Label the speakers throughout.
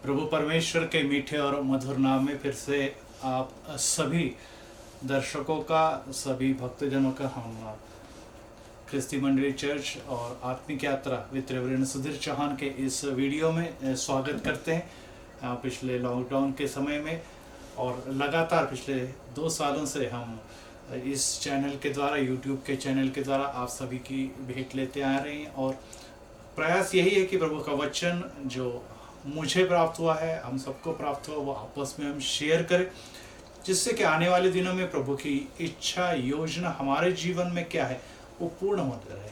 Speaker 1: प्रभु परमेश्वर के मीठे और मधुर नाम में फिर से आप सभी दर्शकों का, सभी भक्तजनों का हम क्रिस्ती मंडली चर्च और आत्मिक यात्रा विद रेवरेंड सुधीर चौहान के इस वीडियो में स्वागत करते हैं। पिछले लॉकडाउन के समय में और लगातार पिछले 2 सालों से हम इस चैनल के द्वारा, यूट्यूब के चैनल के द्वारा आप सभी की भेंट लेते आ रहे हैं और प्रयास यही है कि प्रभु का वचन जो मुझे प्राप्त हुआ है, हम सबको प्राप्त हुआ, वो आपस में हम शेयर करें, जिससे कि आने वाले दिनों में प्रभु की इच्छा, योजना हमारे जीवन में क्या है वो पूर्ण होते रहे।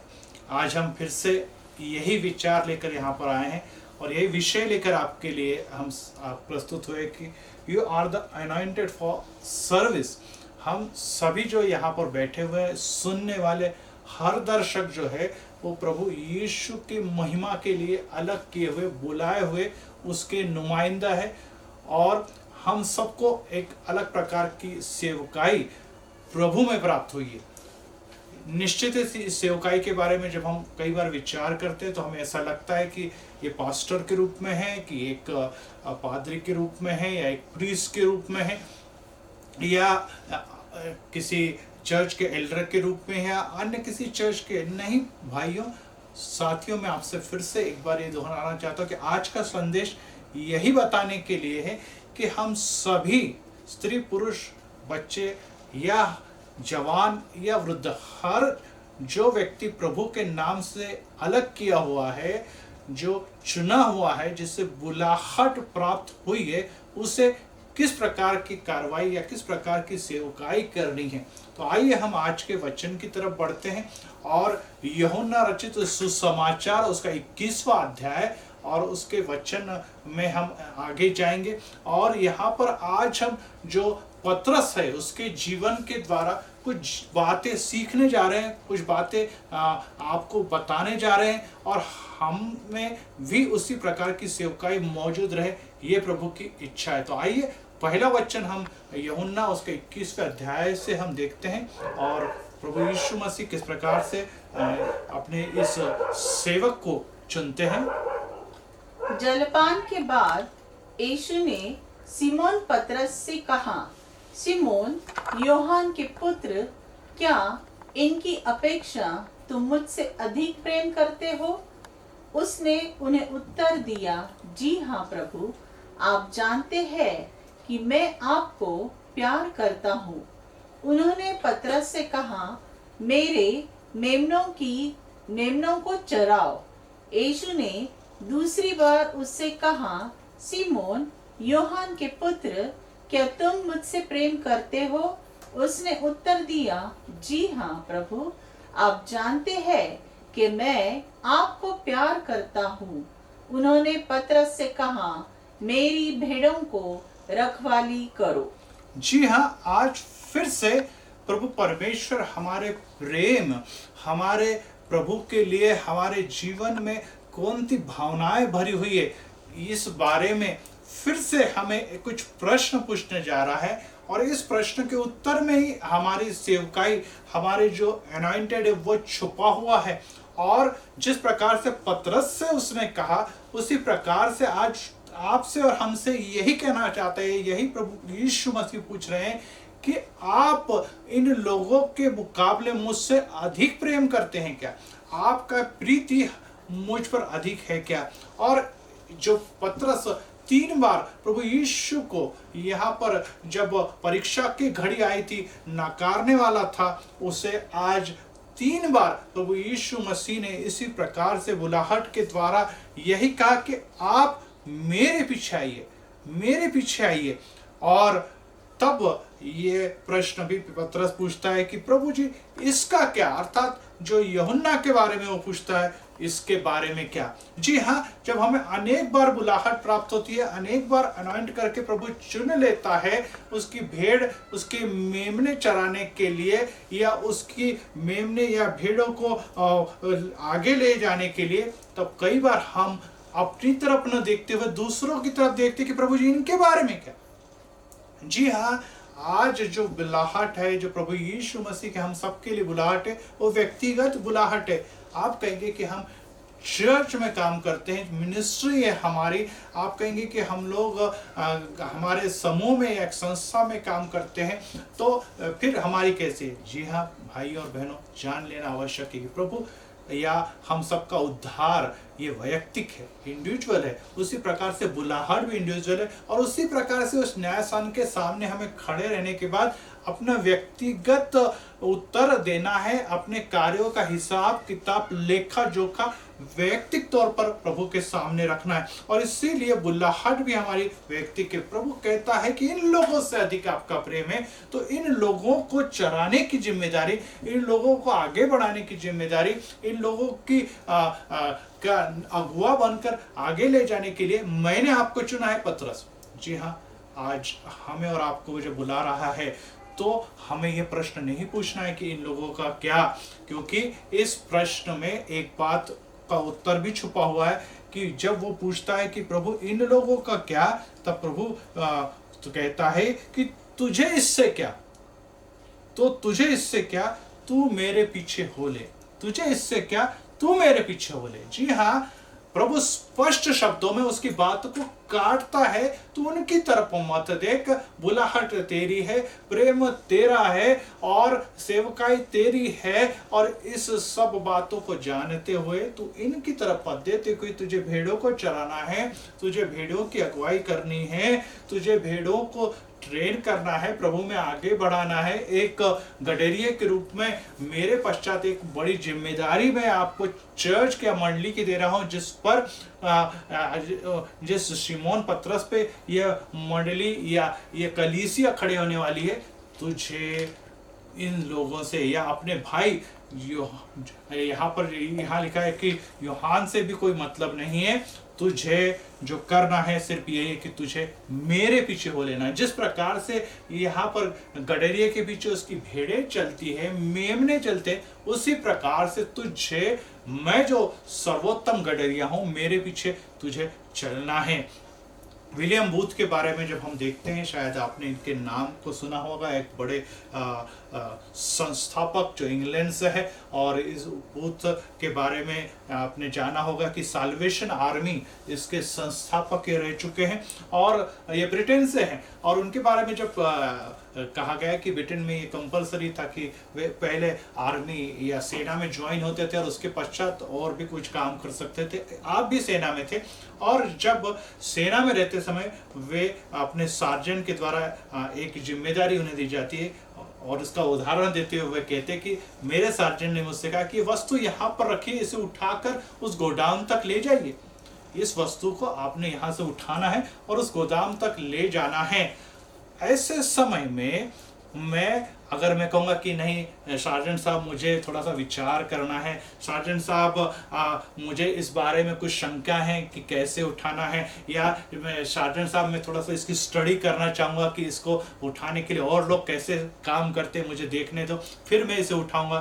Speaker 1: आज हम फिर से यही विचार लेकर यहाँ पर आए हैं और यही विषय लेकर आपके लिए हम प्रस्तुत हुए कि you are the anointed for service. हम सभी जो यहाँ पर बैठे हुए हैं, सुनने वाले हर दर्शक जो है वो प्रभु यीशु की महिमा के लिए अलग किए हुए, बुलाए हुए उसके नुमाइंदा है और हम सबको एक अलग प्रकार की सेवकाई प्रभु में प्राप्त हुई है। निश्चित इस सेवकाई के बारे में जब हम कई बार विचार करते हैं तो हमें ऐसा लगता है कि ये पास्टर के रूप में है, कि एक पादरी के रूप में है, या एक प्रीस्ट के रूप में है, या किसी चर्च के एल्डर के रूप में, या अन्य किसी चर्च के। नहीं भाइयों, साथियों, मैं आपसे फिर से एक बार ये दोहराना चाहता हूँ कि आज का संदेश यही बताने के लिए है कि हम सभी, स्त्री पुरुष, बच्चे या जवान या वृद्ध, हर जो व्यक्ति प्रभु के नाम से अलग किया हुआ है, जो चुना हुआ है, जिससे बुलाहट प्राप्त हुई है, उसे किस प्रकार की कार्रवाई या किस प्रकार की सेवकाई करनी है। तो आइए हम आज के वचन की तरफ बढ़ते हैं और यूहन्ना रचित सुसमाचार उसका 21वां अध्याय और उसके वचन में हम आगे जाएंगे। और यहाँ पर आज हम जो पतरस है उसके जीवन के द्वारा कुछ बातें सीखने जा रहे हैं, कुछ बातें आपको बताने जा रहे हैं और हम में भी उसी प्रकार की सेवकाई मौजूद रहे, ये प्रभु की इच्छा है। तो आइए पहला वचन हम यूहन्ना उसके 21वें अध्याय से हम देखते हैं और प्रभु यीशु मसीह किस प्रकार से अपने इस सेवक को चुनते हैं।
Speaker 2: जलपान के बाद यीशु ने सिमोन पतरस से कहा, सिमोन यूहन्ना के पुत्र, क्या इनकी अपेक्षा तुम मुझसे अधिक प्रेम करते हो? उसने उन्हें उत्तर दिया, जी हाँ प्रभु, आप जानते हैं कि मैं आपको प्यार करता हूँ। उन्होंने पतरस से कहा, मेरे मेमनों को चराओ। यीशु ने दूसरी बार उससे कहा, सिमोन यूहन्ना के पुत्र, क्या तुम मुझसे प्रेम करते हो? उसने उत्तर दिया, जी हाँ प्रभु, आप जानते हैं कि मैं आपको प्यार करता हूँ। उन्होंने पतरस से कहा, मेरी भेड़ों को रखवाली करो।
Speaker 1: जी हाँ, आज फिर से प्रभु परमेश्वर हमारे प्रेम, हमारे प्रभु के लिए हमारे जीवन में कौन सी भावनाएं भरी हुई है, इस बारे में फिर से हमें कुछ प्रश्न पूछने जा रहा है और इस प्रश्न के उत्तर में ही हमारी सेवकाई, हमारे जो अनॉइंटेड है वो छुपा हुआ है। और जिस प्रकार से पतरस से उसने कहा, उसी प्रकार से आज आपसे और हमसे यही कहना चाहते हैं, यही प्रभु यीशु मसीह पूछ रहे हैं कि आप इन लोगों के मुकाबले मुझसे अधिक प्रेम करते हैं क्या? आपका प्रीति मुझ पर अधिक है क्या? और जो पतरस 3 बार प्रभु यीशु को यहाँ पर जब परीक्षा की घड़ी आई थी नकारने वाला था, उसे आज 3 बार प्रभु यीशु मसीह ने इसी प्रकार से बुलाहट के द्वारा यही कहा कि आप मेरे पीछे आइए, मेरे पीछे आइए। और तब ये प्रश्न भी पतरस पूछता है कि प्रभु जी इसका क्या, अर्थात जो यूहन्ना के बारे में वो पूछता है, इसके बारे में क्या? जी हाँ, जब हमें अनेक बार बुलाहट प्राप्त होती है, अनेक बार अनॉइंट करके प्रभु चुन लेता है उसकी भेड़, उसके मेमने चराने के लिए, या उसकी मेमने या भेड़ों को आगे ले जाने के लिए, तब कई बार हम अपनी तरफ न देखते हुए दूसरों की तरफ देखते कि प्रभु जी इनके बारे में क्या। जी हाँ, आज जो बुलाहट है, जो प्रभु यीशु मसीह के हम सबके लिए बुलाहट है, वो व्यक्तिगत बुलाहट है। आप कहेंगे कि हम चर्च में काम करते हैं, मिनिस्ट्री है हमारी, आप कहेंगे कि हम लोग हमारे समूह में एक संस्था में काम करते हैं, तो फिर हमारी कैसे? जी हाँ भाई और बहनों, जान लेना आवश्यक है कि प्रभु या हम सबका उद्धार ये वैयक्तिक है, इंडिविजुअल है। उसी प्रकार से बुलाहट भी इंडिविजुअल है, और उसी प्रकार से उस न्यायस्थान के सामने हमें खड़े रहने के बाद अपना व्यक्तिगत उत्तर देना है, अपने कार्यों का हिसाब किताब लेखा जोखा वैयक्तिक तौर पर प्रभु के सामने रखना है। और इसीलिए बुलाहट भी हमारी वैयक्तिक है। प्रभु कहता है कि इन लोगों से अधिक आपका प्रेम है, तो इन लोगों को चराने की जिम्मेदारी, इन लोगों को आगे बढ़ाने की जिम्मेदारी, इन लोगों की का अगुआ बनकर आगे ले जाने के लिए मैंने आपको चुना है पतरस। जी हाँ, आज हमें और आपको जो बुला रहा है, तो हमें ये प्रश्न नहीं पूछना है कि इन लोगों का क्या, क्योंकि इस प्रश्न में एक बात का उत्तर भी छुपा हुआ है कि जब वो पूछता है कि प्रभु इन लोगों का क्या, तब प्रभु तो कहता है कि तुझे इससे क्या, तो तुझे इससे क्या, तू मेरे पीछे हो ले, तुझे इससे क्या, तू मेरे पीछे हो ले। जी हाँ, प्रभु स्पष्ट शब्दों में उसकी बात को काटता है। तू उनकी तरफ मत देख, बुलाहट तेरी है, प्रेम तेरा है और सेवकाई तेरी है, और इस सब बातों को जानते हुए तू इनकी तरफ मत दे। क्योंकि तुझे भेड़ों को चराना है, तुझे भेड़ों की अगुवाई करनी है, तुझे भेड़ों को ट्रेन करना है, प्रभु में आगे बढ़ाना है। एक गडरिये के रूप में मेरे पश्चात एक बड़ी जिम्मेदारी मैं आपको चर्च के मंडली की दे रहा हूं, जिस पर जिस शिमोन पतरस पे यह मंडली या ये कलीसिया खड़े होने वाली है। तुझे इन लोगों से या अपने भाई यहाँ लिखा है कि यूहान से भी कोई मतलब नहीं है। तुझे जो करना है सिर्फ यही है कि तुझे मेरे पीछे हो लेना है। जिस प्रकार से यहाँ पर गडरिये के पीछे उसकी भेड़ें चलती है, मेमने चलते, उसी प्रकार से तुझे, मैं जो सर्वोत्तम गडरिया हूं, मेरे पीछे तुझे चलना है। विलियम बूथ के बारे में जब हम देखते हैं, शायद आपने इनके नाम को सुना होगा, एक बड़े संस्थापक जो इंग्लैंड से है, और इस बूथ के बारे में आपने जाना होगा कि साल्वेशन आर्मी इसके संस्थापक रह चुके हैं, और ये ब्रिटेन से हैं। और उनके बारे में जब कहा गया कि ब्रिटेन में ये कंपलसरी था कि वे पहले आर्मी या सेना में ज्वाइन होते थे और उसके पश्चात और भी कुछ काम कर सकते थे। आप भी सेना में थे, और जब सेना में रहते समय वे अपने सार्जेंट के द्वारा एक जिम्मेदारी उन्हें दी जाती है, और इसका उदाहरण देते हुए वे कहते कि मेरे सार्जेंट ने मुझसे कहा कि वस्तु यहाँ पर रखिए, इसे उठाकर उस गोदाम तक ले जाइए। इस वस्तु को आपने यहाँ से उठाना है और उस गोदाम तक ले जाना है। ऐसे समय में अगर मैं कहूँगा कि नहीं सार्जेंट साहब, मुझे थोड़ा सा विचार करना है, सार्जेंट साहब मुझे इस बारे में कुछ शंका है कि कैसे उठाना है, या सार्जेंट साहब मैं थोड़ा सा इसकी स्टडी करना चाहूँगा कि इसको उठाने के लिए और लोग कैसे काम करते हैं, मुझे देखने दो, फिर मैं इसे उठाऊँगा,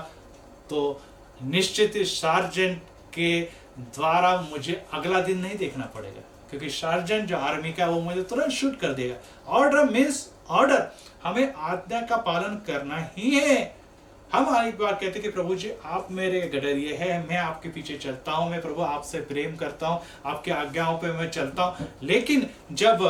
Speaker 1: तो निश्चित ही सार्जेंट के द्वारा मुझे अगला दिन नहीं देखना पड़ेगा, क्योंकि सार्जेंट जो आर्मी का वो मुझे तुरंत शूट कर देगा। ऑर्डर मीन्स ऑर्डर, हमें आज्ञा का पालन करना ही है। हम एक बार कहते कि प्रभु जी आप मेरे गडरिये हैं, मैं आपके पीछे चलता हूँ, मैं प्रभु आपसे प्रेम करता हूँ, आपके आज्ञाओं पे मैं चलता हूँ। लेकिन जब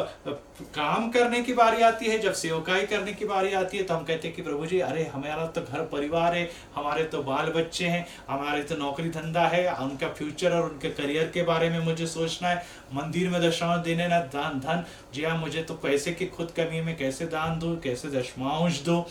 Speaker 1: काम करने की बारी आती है, जब सेवकाई करने की बारी आती है, तो हम कहते हैं कि प्रभु जी अरे हमारा तो घर परिवार है, हमारे तो बाल बच्चे हैं, हमारे तो नौकरी धंधा है, उनका फ्यूचर और उनके करियर के बारे में मुझे सोचना है, मंदिर में दशमांश देने ना दान धन, जी हाँ मुझे तो पैसे की खुद कमी है, मैं कैसे दान दूँ, कैसे दशमांश दूँ,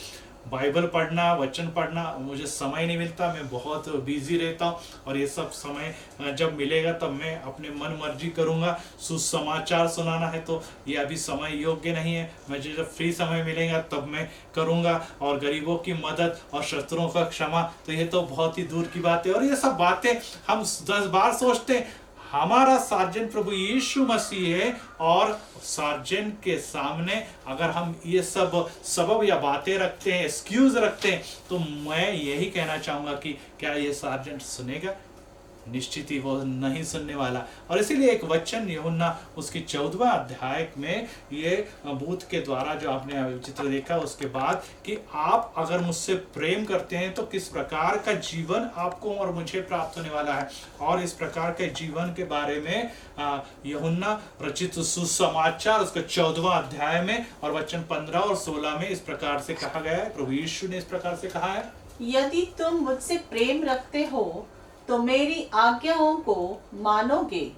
Speaker 1: बाइबल पढ़ना, वचन पढ़ना, मुझे समय नहीं मिलता, मैं बहुत बिजी रहता हूँ, और ये सब समय जब मिलेगा तब मैं अपने मन मर्जी करूँगा। सुसमाचार सुनाना है तो ये अभी समय योग्य नहीं है, मुझे जब फ्री समय मिलेगा तब मैं करूँगा, और गरीबों की मदद और शत्रुओं का क्षमा, तो ये तो बहुत ही दूर की बात है। और ये सब बातें हम 10 बार सोचते हैं। हमारा सार्जेंट प्रभु यीशु मसीह है, और सार्जेंट के सामने अगर हम ये सब सबब या बातें रखते हैं, एक्सक्यूज रखते हैं, तो मैं यही कहना चाहूँगा कि क्या ये सार्जेंट सुनेगा? निश्चित ही वो नहीं सुनने वाला। और इसीलिए एक वचन यूहन्ना उसकी 14वां अध्याय में ये भूत के द्वारा जो आपने चित्र देखा उसके बाद कि आप अगर मुझसे प्रेम करते हैं तो किस प्रकार का जीवन आपको और मुझे प्राप्त होने वाला है। और इस प्रकार के जीवन के बारे में यूहन्ना रचित सुसमाचार उसका 14वां अध्याय में और वचन 15 और 16 में इस प्रकार से कहा गया है। प्रभु यीशु ने इस प्रकार से कहा है,
Speaker 2: यदि तुम मुझसे प्रेम रखते हो तो मेरी आज्ञाओं को मानोगे,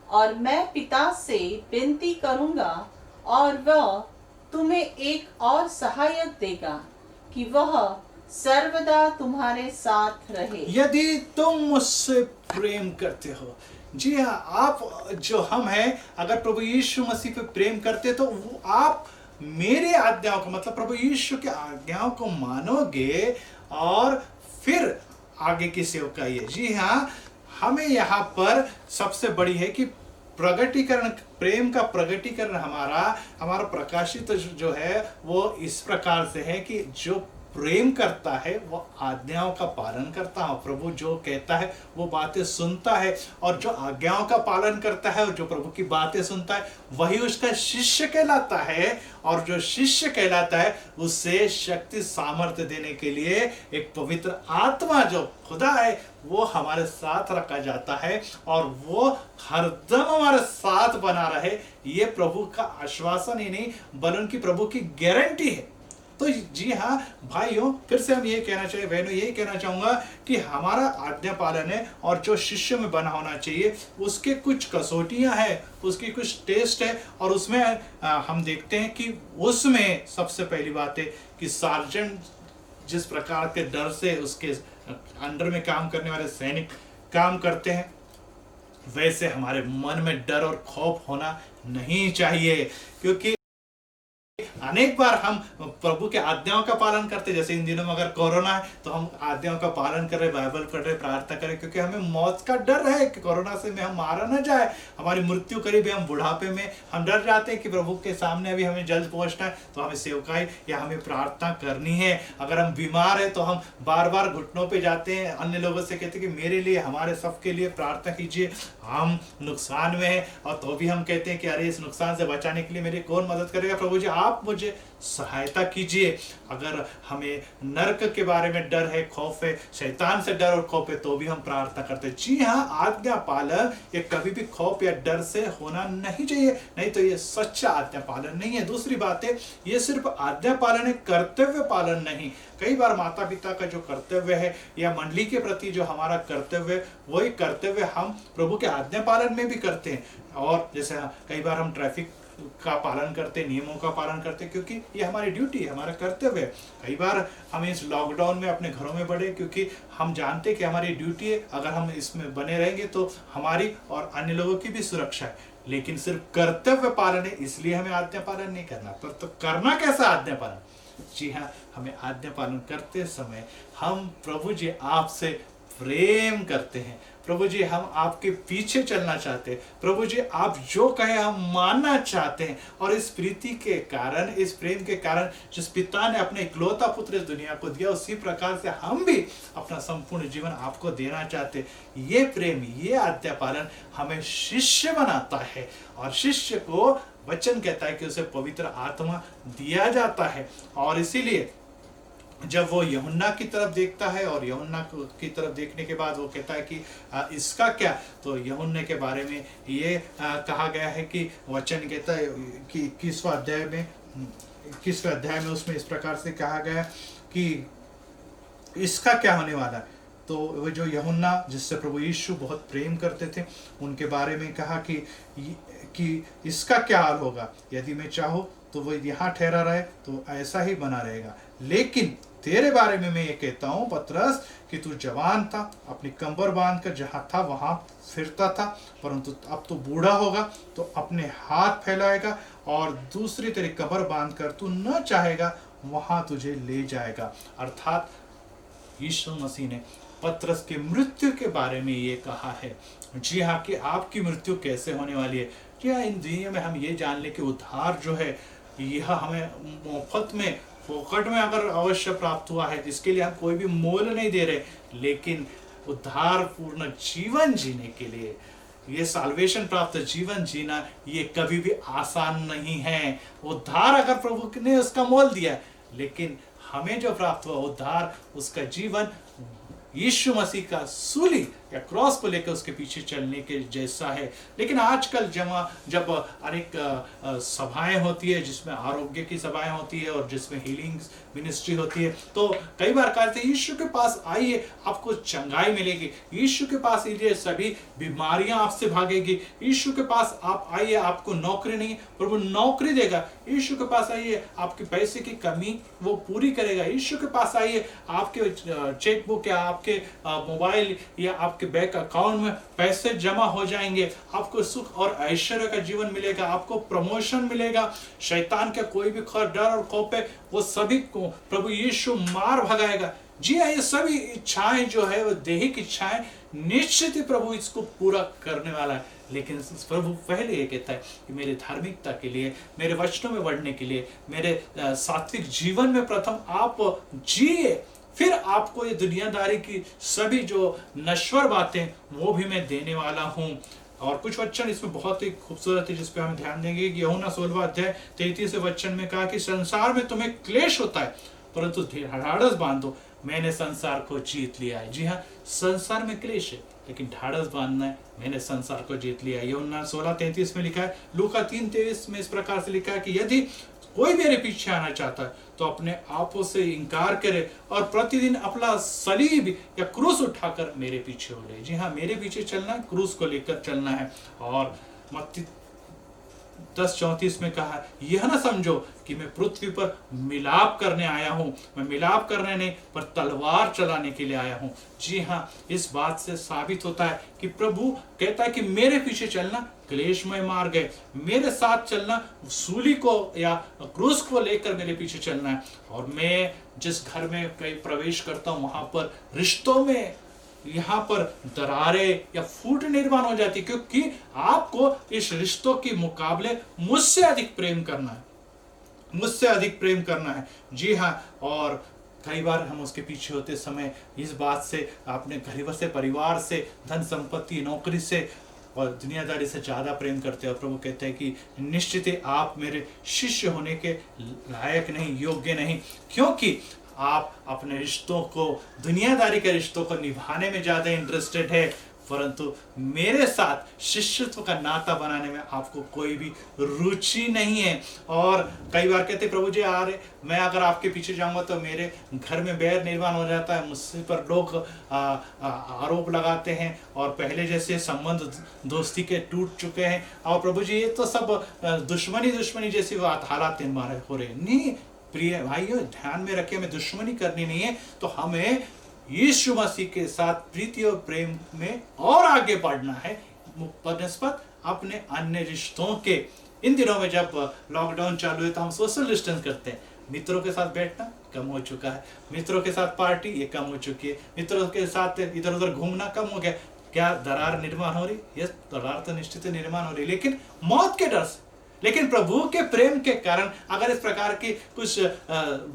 Speaker 2: और मैं पिता से विनती करूंगा और वह तुम्हें एक और सहायक देगा कि वह सर्वदा तुम्हारे साथ रहे।
Speaker 1: यदि तुम मुझसे प्रेम करते हो। जी हाँ, आप जो हम हैं अगर प्रभु यीशु मसीह पे प्रेम करते तो वो आप मेरे आज्ञाओं को मतलब प्रभु यीशु के आज्ञाओं को मानोगे और फिर आगे की सेवकाई है। जी हाँ, हमें यहाँ पर सबसे बड़ी है कि प्रगटीकरण, प्रेम का प्रगटीकरण हमारा प्रकाशित जो है वो इस प्रकार से है कि जो प्रेम करता है वो आज्ञाओं का पालन करता है। प्रभु जो कहता है वो बातें सुनता है, और जो आज्ञाओं का पालन करता है और जो प्रभु की बातें सुनता है वही उसका शिष्य कहलाता है। और जो शिष्य कहलाता है उससे शक्ति सामर्थ्य देने के लिए एक पवित्र आत्मा जो खुदा है वो हमारे साथ रखा जाता है, और वो हरदम हमारे साथ बना रहे। ये प्रभु का आश्वासन ही नहीं बल्कि प्रभु की गारंटी है। तो जी हाँ भाइयों, फिर से हम ये कहना चाहिए, बहनों यही कहना चाहूंगा कि हमारा आज्ञा पालन है और जो शिष्य में बना होना चाहिए उसके कुछ कसौटियां हैं, उसकी कुछ टेस्ट है। और उसमें हम देखते हैं कि उसमें सबसे पहली बात है कि सार्जेंट जिस प्रकार के डर से उसके अंडर में काम करने वाले सैनिक काम करते हैं, वैसे हमारे मन में डर और खौफ होना नहीं चाहिए। क्योंकि अनेक बार हम प्रभु के आज्ञाओं का पालन करते, जैसे इन दिनों में अगर कोरोना है तो हम आज्ञाओं का पालन कर रहे, बाइबल पढ़ रहे, प्रार्थना करें, क्योंकि हमें मौत का डर है कि कोरोना से में हम मारा ना जाए, हमारी मृत्यु करीब है, हम बुढ़ापे में हम डर जाते हैं कि प्रभु के सामने अभी हमें जल्द पहुंचना है, तो हमें सेवकाई या हमें प्रार्थना करनी है। अगर हम बीमार है तो हम बार बार घुटनों पे जाते हैं, अन्य लोगों से कहते हैं कि मेरे लिए, हमारे सबके लिए प्रार्थना कीजिए। हम नुकसान में हैं और तो भी हम कहते हैं कि अरे इस नुकसान से बचाने के लिए मेरी कौन मदद करेगा, प्रभु जी आप मुझे सहायता कीजिए। अगर हमें नरक के बारे में डर है, खौफ है, शैतान से डर और खौफ है, तो भी हम प्रार्थना करते हैं। जी हाँ, आज्ञा पालन ये कभी भी खौफ या डर से होना नहीं चाहिए, नहीं तो ये सच्चा आज्ञा पालन नहीं है। दूसरी बात है, ये सिर्फ आज्ञा पालन है, कर्तव्य पालन नहीं। कई बार माता पिता का जो कर्तव्य है या मंडली के प्रति जो हमारा कर्तव्य है, वही कर्तव्य हम प्रभु के आज्ञा पालन में भी करते हैं। और जैसे कई बार हम ट्रैफिक का पालन करते, नियमों का पालन करते, क्योंकि ये हमारी ड्यूटी है, हमारा कर्तव्य है। कई बार हम इस लॉकडाउन में अपने घरों में बढ़े क्योंकि हम जानते कि हमारी ड्यूटी है, अगर हम इसमें बने रहेंगे तो हमारी और अन्य लोगों की भी सुरक्षा है। लेकिन सिर्फ कर्तव्य पालन है, इसलिए हमें आज्ञा पालन नहीं करना। पर तो करना कैसा आज्ञा पालन? जी हाँ, हमें आज्ञा पालन करते समय हम प्रभु जी आपसे प्रेम करते हैं। प्रभु जी हम आपके पीछे चलना चाहते हैं। प्रभु जी आप जो कहे हम मानना चाहते हैं। और इस प्रीति के कारण, इस प्रेम के कारण जिस पिता ने अपने इकलौता पुत्र इस दुनिया को दिया, उसी प्रकार से हम भी अपना संपूर्ण जीवन आपको देना चाहते हैं। ये प्रेम, ये आज्ञा पालन हमें शिष्य बनाता है, और शिष्य को वचन कहता है कि उसे पवित्र आत्मा दिया जाता है। और इसीलिए जब वो यूहन्ना की तरफ देखता है और यूहन्ना की तरफ देखने के बाद वो कहता है कि इसका क्या, तो यूहन्ना के बारे में ये कहा गया है कि वचन कहता है कि 21वां अध्याय में उसमें इस प्रकार से कहा गया कि इसका क्या होने वाला है। तो वो जो यूहन्ना जिससे प्रभु यीशु बहुत प्रेम करते थे, उनके बारे में कहा कि इसका क्या हाल होगा, यदि मैं चाहूँ तो वो यहाँ ठहरा रहे तो ऐसा ही बना रहेगा। लेकिन तेरे बारे में मैं ये कहता हूँ पतरस कि तू जवान था, अपनी कंबर बांधकर जहाँ था वहाँ फिरता था, परंतु अब तू बूढ़ा होगा तो अपने हाथ फैलाएगा और दूसरी तेरी कंबर बांधकर तू न चाहेगा वहाँ तुझे ले जाएगा। अर्थात यीशु मसीह ने पतरस के मृत्यु के बारे में ये कहा है। जी हाँ, कि आपकी मृत्यु कैसे होने वाली है। जी हाँ, इन दुनिया में हम ये जान ले कि उद्धार जो है यह हमें मुफ्त में, फोकट में अगर अवश्य प्राप्त हुआ है, जिसके लिए हम कोई भी मोल नहीं दे रहे, लेकिन उद्धार पूर्ण जीवन जीने के लिए, ये साल्वेशन प्राप्त जीवन जीना ये कभी भी आसान नहीं है। उद्धार अगर प्रभु ने उसका मोल दिया, लेकिन हमें जो प्राप्त हुआ उद्धार, उसका जीवन यीशु मसीह का सूली या क्रॉस को लेकर उसके पीछे चलने के जैसा है। लेकिन आजकल जब अनेक सभाएं होती है, जिसमें आरोग्य की सभाएं होती है और जिसमें हीलिंग मिनिस्ट्री होती है, तो कई बार कहते हैं यीशु के पास आइए आपको चंगाई मिलेगी, यीशु के पास आइए सभी बीमारियां आपसे भागेगी, यीशु के पास आप आइए आपको नौकरी नहीं प्रभु नौकरी देगा, यीशु के पास आइए आपके पैसे की कमी वो पूरी करेगा, यीशु के पास आइए आपके चेकबुक या आपके मोबाइल या आपके बैंक अकाउंट में पैसे जमा हो जाएंगे, आपको सुख और ऐश्वर्य का जीवन मिलेगा, आपको प्रमोशन मिलेगा, शैतान का कोई भी डर और खौफ है वो सभी को प्रभु यीशु मार भगाएगा। जी हाँ, ये सभी इच्छाएं जो है वो दैहिक इच्छाएं निश्चित ही प्रभु इसको पूरा करने वाला है। लेकिन प्रभु पहले ये कहता है कि मेरे धार्मिकता के लिए, मेरे वचनों में बढ़ने के लिए, मेरे सात्विक जीवन में प्रथम आप जिए, फिर आपको ये दुनियादारी की सभी जो नश्वर बातें वो भी मैं देने वाला हूँ। और कुछ वचन इसमें बहुत ही खूबसूरत है जिस पे हम ध्यान देंगे कि यूहन्ना 16वां अध्याय 33 वचन में कहा कि संसार में तुम्हें क्लेश होता है, परंतु ढाढ़स बांधो, मैंने संसार को जीत लिया है। जी हाँ, संसार में क्लेश है, लेकिन ढाढ़स बांधना है, मैंने संसार को जीत लिया है। यूहन्ना 16:33 में लिखा है। लूका 3:23 में इस प्रकार से लिखा है कि यदि कोई मेरे पीछे आना चाहता है तो अपने आपों से इनकार करे और प्रतिदिन अपना सलीब या क्रूस उठाकर मेरे पीछे हो ले। जी हाँ, मेरे पीछे चलना, क्रूस को लेकर चलना है। और मत्ती 10:34 में कहा, यह ना समझो कि मैं पृथ्वी पर मिलाप करने आया हूं, मैं मिलाप करने नहीं पर तलवार चलाने के लिए आया हूं। जी हाँ, इस बात से साबित होता है कि प्रभु कहता है कि मेरे पीछे चलना क्लेशमय मार्ग है, मेरे साथ चलना सूली को या क्रूस को लेकर मेरे पीछे चलना है। और मैं जिस घर में कहीं प्रवेश करता हूं वहां पर रिश्तों में यहाँ पर दरारें या फूट निर्माण हो जाती, क्योंकि आपको इस रिश्तों के मुकाबले मुझसे अधिक प्रेम करना है, मुझसे अधिक प्रेम करना है। जी हाँ, और कई बार हम उसके पीछे होते समय इस बात से, अपने घर से, परिवार से, धन संपत्ति, नौकरी से और दुनियादारी से ज्यादा प्रेम करते हैं। और प्रभु कहते हैं कि निश्चित ही आप मेरे शिष्य होने के लायक नहीं, योग्य नहीं, क्योंकि आप अपने रिश्तों को, दुनियादारी के रिश्तों को निभाने में ज्यादा इंटरेस्टेड है, परंतु मेरे साथ शिष्यत्व का नाता बनाने में आपको कोई भी रुचि नहीं है। और कई बार कहते प्रभु जी आ रहे, मैं अगर आपके पीछे जाऊंगा तो मेरे घर में बैर निर्माण हो जाता है, मुझसे पर लोग आरोप लगाते हैं और पहले जैसे संबंध दोस्ती के टूट चुके हैं। और प्रभु जी ये तो सब दुश्मनी जैसी हालात निर्माण हो रहे। नहीं प्रिय भाइयों, ध्यान में रखिए, हमें दुश्मनी करनी नहीं है, तो हमें यीशु मसीह के साथ प्रीति और प्रेम में और आगे बढ़ना है बनिस्बत अपने अन्य रिश्तों के। इन दिनों में जब लॉकडाउन चालू है तो हम सोशल डिस्टेंस करते हैं, मित्रों के साथ बैठना कम हो चुका है, मित्रों के साथ पार्टी ये कम हो चुकी है, मित्रों के साथ इधर उधर घूमना कम हो गया। क्या दरार निर्माण हो रही? यस, दरार तो निश्चित निर्माण हो रही, लेकिन मौत के डर से। लेकिन प्रभु के प्रेम के कारण अगर इस प्रकार की कुछ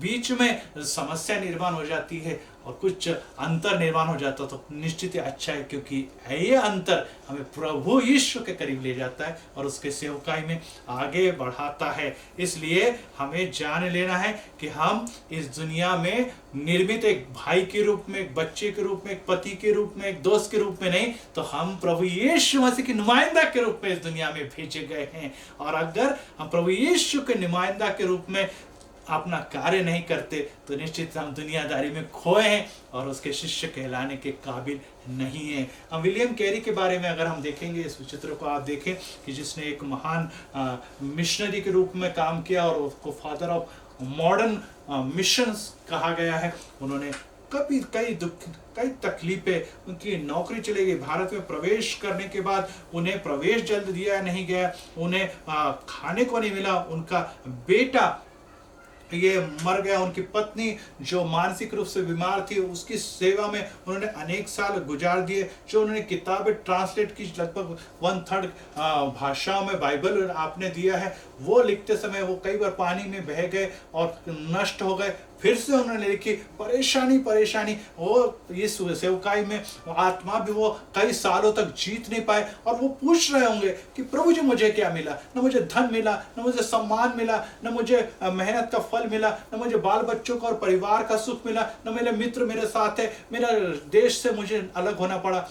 Speaker 1: बीच में समस्या निर्माण हो जाती है और कुछ अंतर निर्माण हो जाता तो निश्चित ही अच्छा है, क्योंकि ये अंतर हमें प्रभु यीशु के करीब ले जाता है और उसके सेवकाई में आगे बढ़ाता है। इसलिए हमें जान लेना है कि हम इस दुनिया में निर्मित एक भाई के रूप में, एक बच्चे के रूप में, एक पति के रूप में, एक दोस्त के रूप में नहीं, तो हम प्रभु यीशु मसीह के नुमाइंदा के रूप में इस दुनिया में भेजे गए हैं। और अगर हम प्रभु यीशु के नुमाइंदा के रूप में अपना कार्य नहीं करते तो निश्चित हम दुनियादारी में खोए हैं और उसके शिष्य कहलाने के काबिल नहीं है। हम विलियम कैरी के बारे में अगर हम देखेंगे, इस चित्र को आप देखें कि जिसने एक महान मिशनरी के रूप में काम किया और उसको फादर ऑफ मॉडर्न मिशंस कहा गया है। उन्होंने कभी कई दुख, कई तकलीफें, उनकी नौकरी चली गई, भारत में प्रवेश करने के बाद उन्हें प्रवेश जल्द दिया नहीं गया, उन्हें खाने को नहीं मिला, उनका बेटा ये मर गया, उनकी पत्नी जो मानसिक रूप से बीमार थी उसकी सेवा में उन्होंने अनेक साल गुजार दिए। जो उन्होंने किताबें ट्रांसलेट की, लगभग 1/3 भाषाओं में बाइबल आपने दिया है, वो लिखते समय वो कई बार पानी में बह गए और नष्ट हो गए, फिर से उन्होंने लिखी परेशानी और इस सेवकाई में आत्मा भी वो कई सालों तक जीत नहीं पाए। और वो पूछ रहे होंगे कि प्रभु जी मुझे क्या मिला, न मुझे धन मिला, न मुझे सम्मान मिला, न मुझे मेहनत का फल मिला, न मुझे बाल बच्चों का और परिवार का सुख मिला, न मेरे मित्र मेरे साथ है, मेरा देश से मुझे अलग होना पड़ा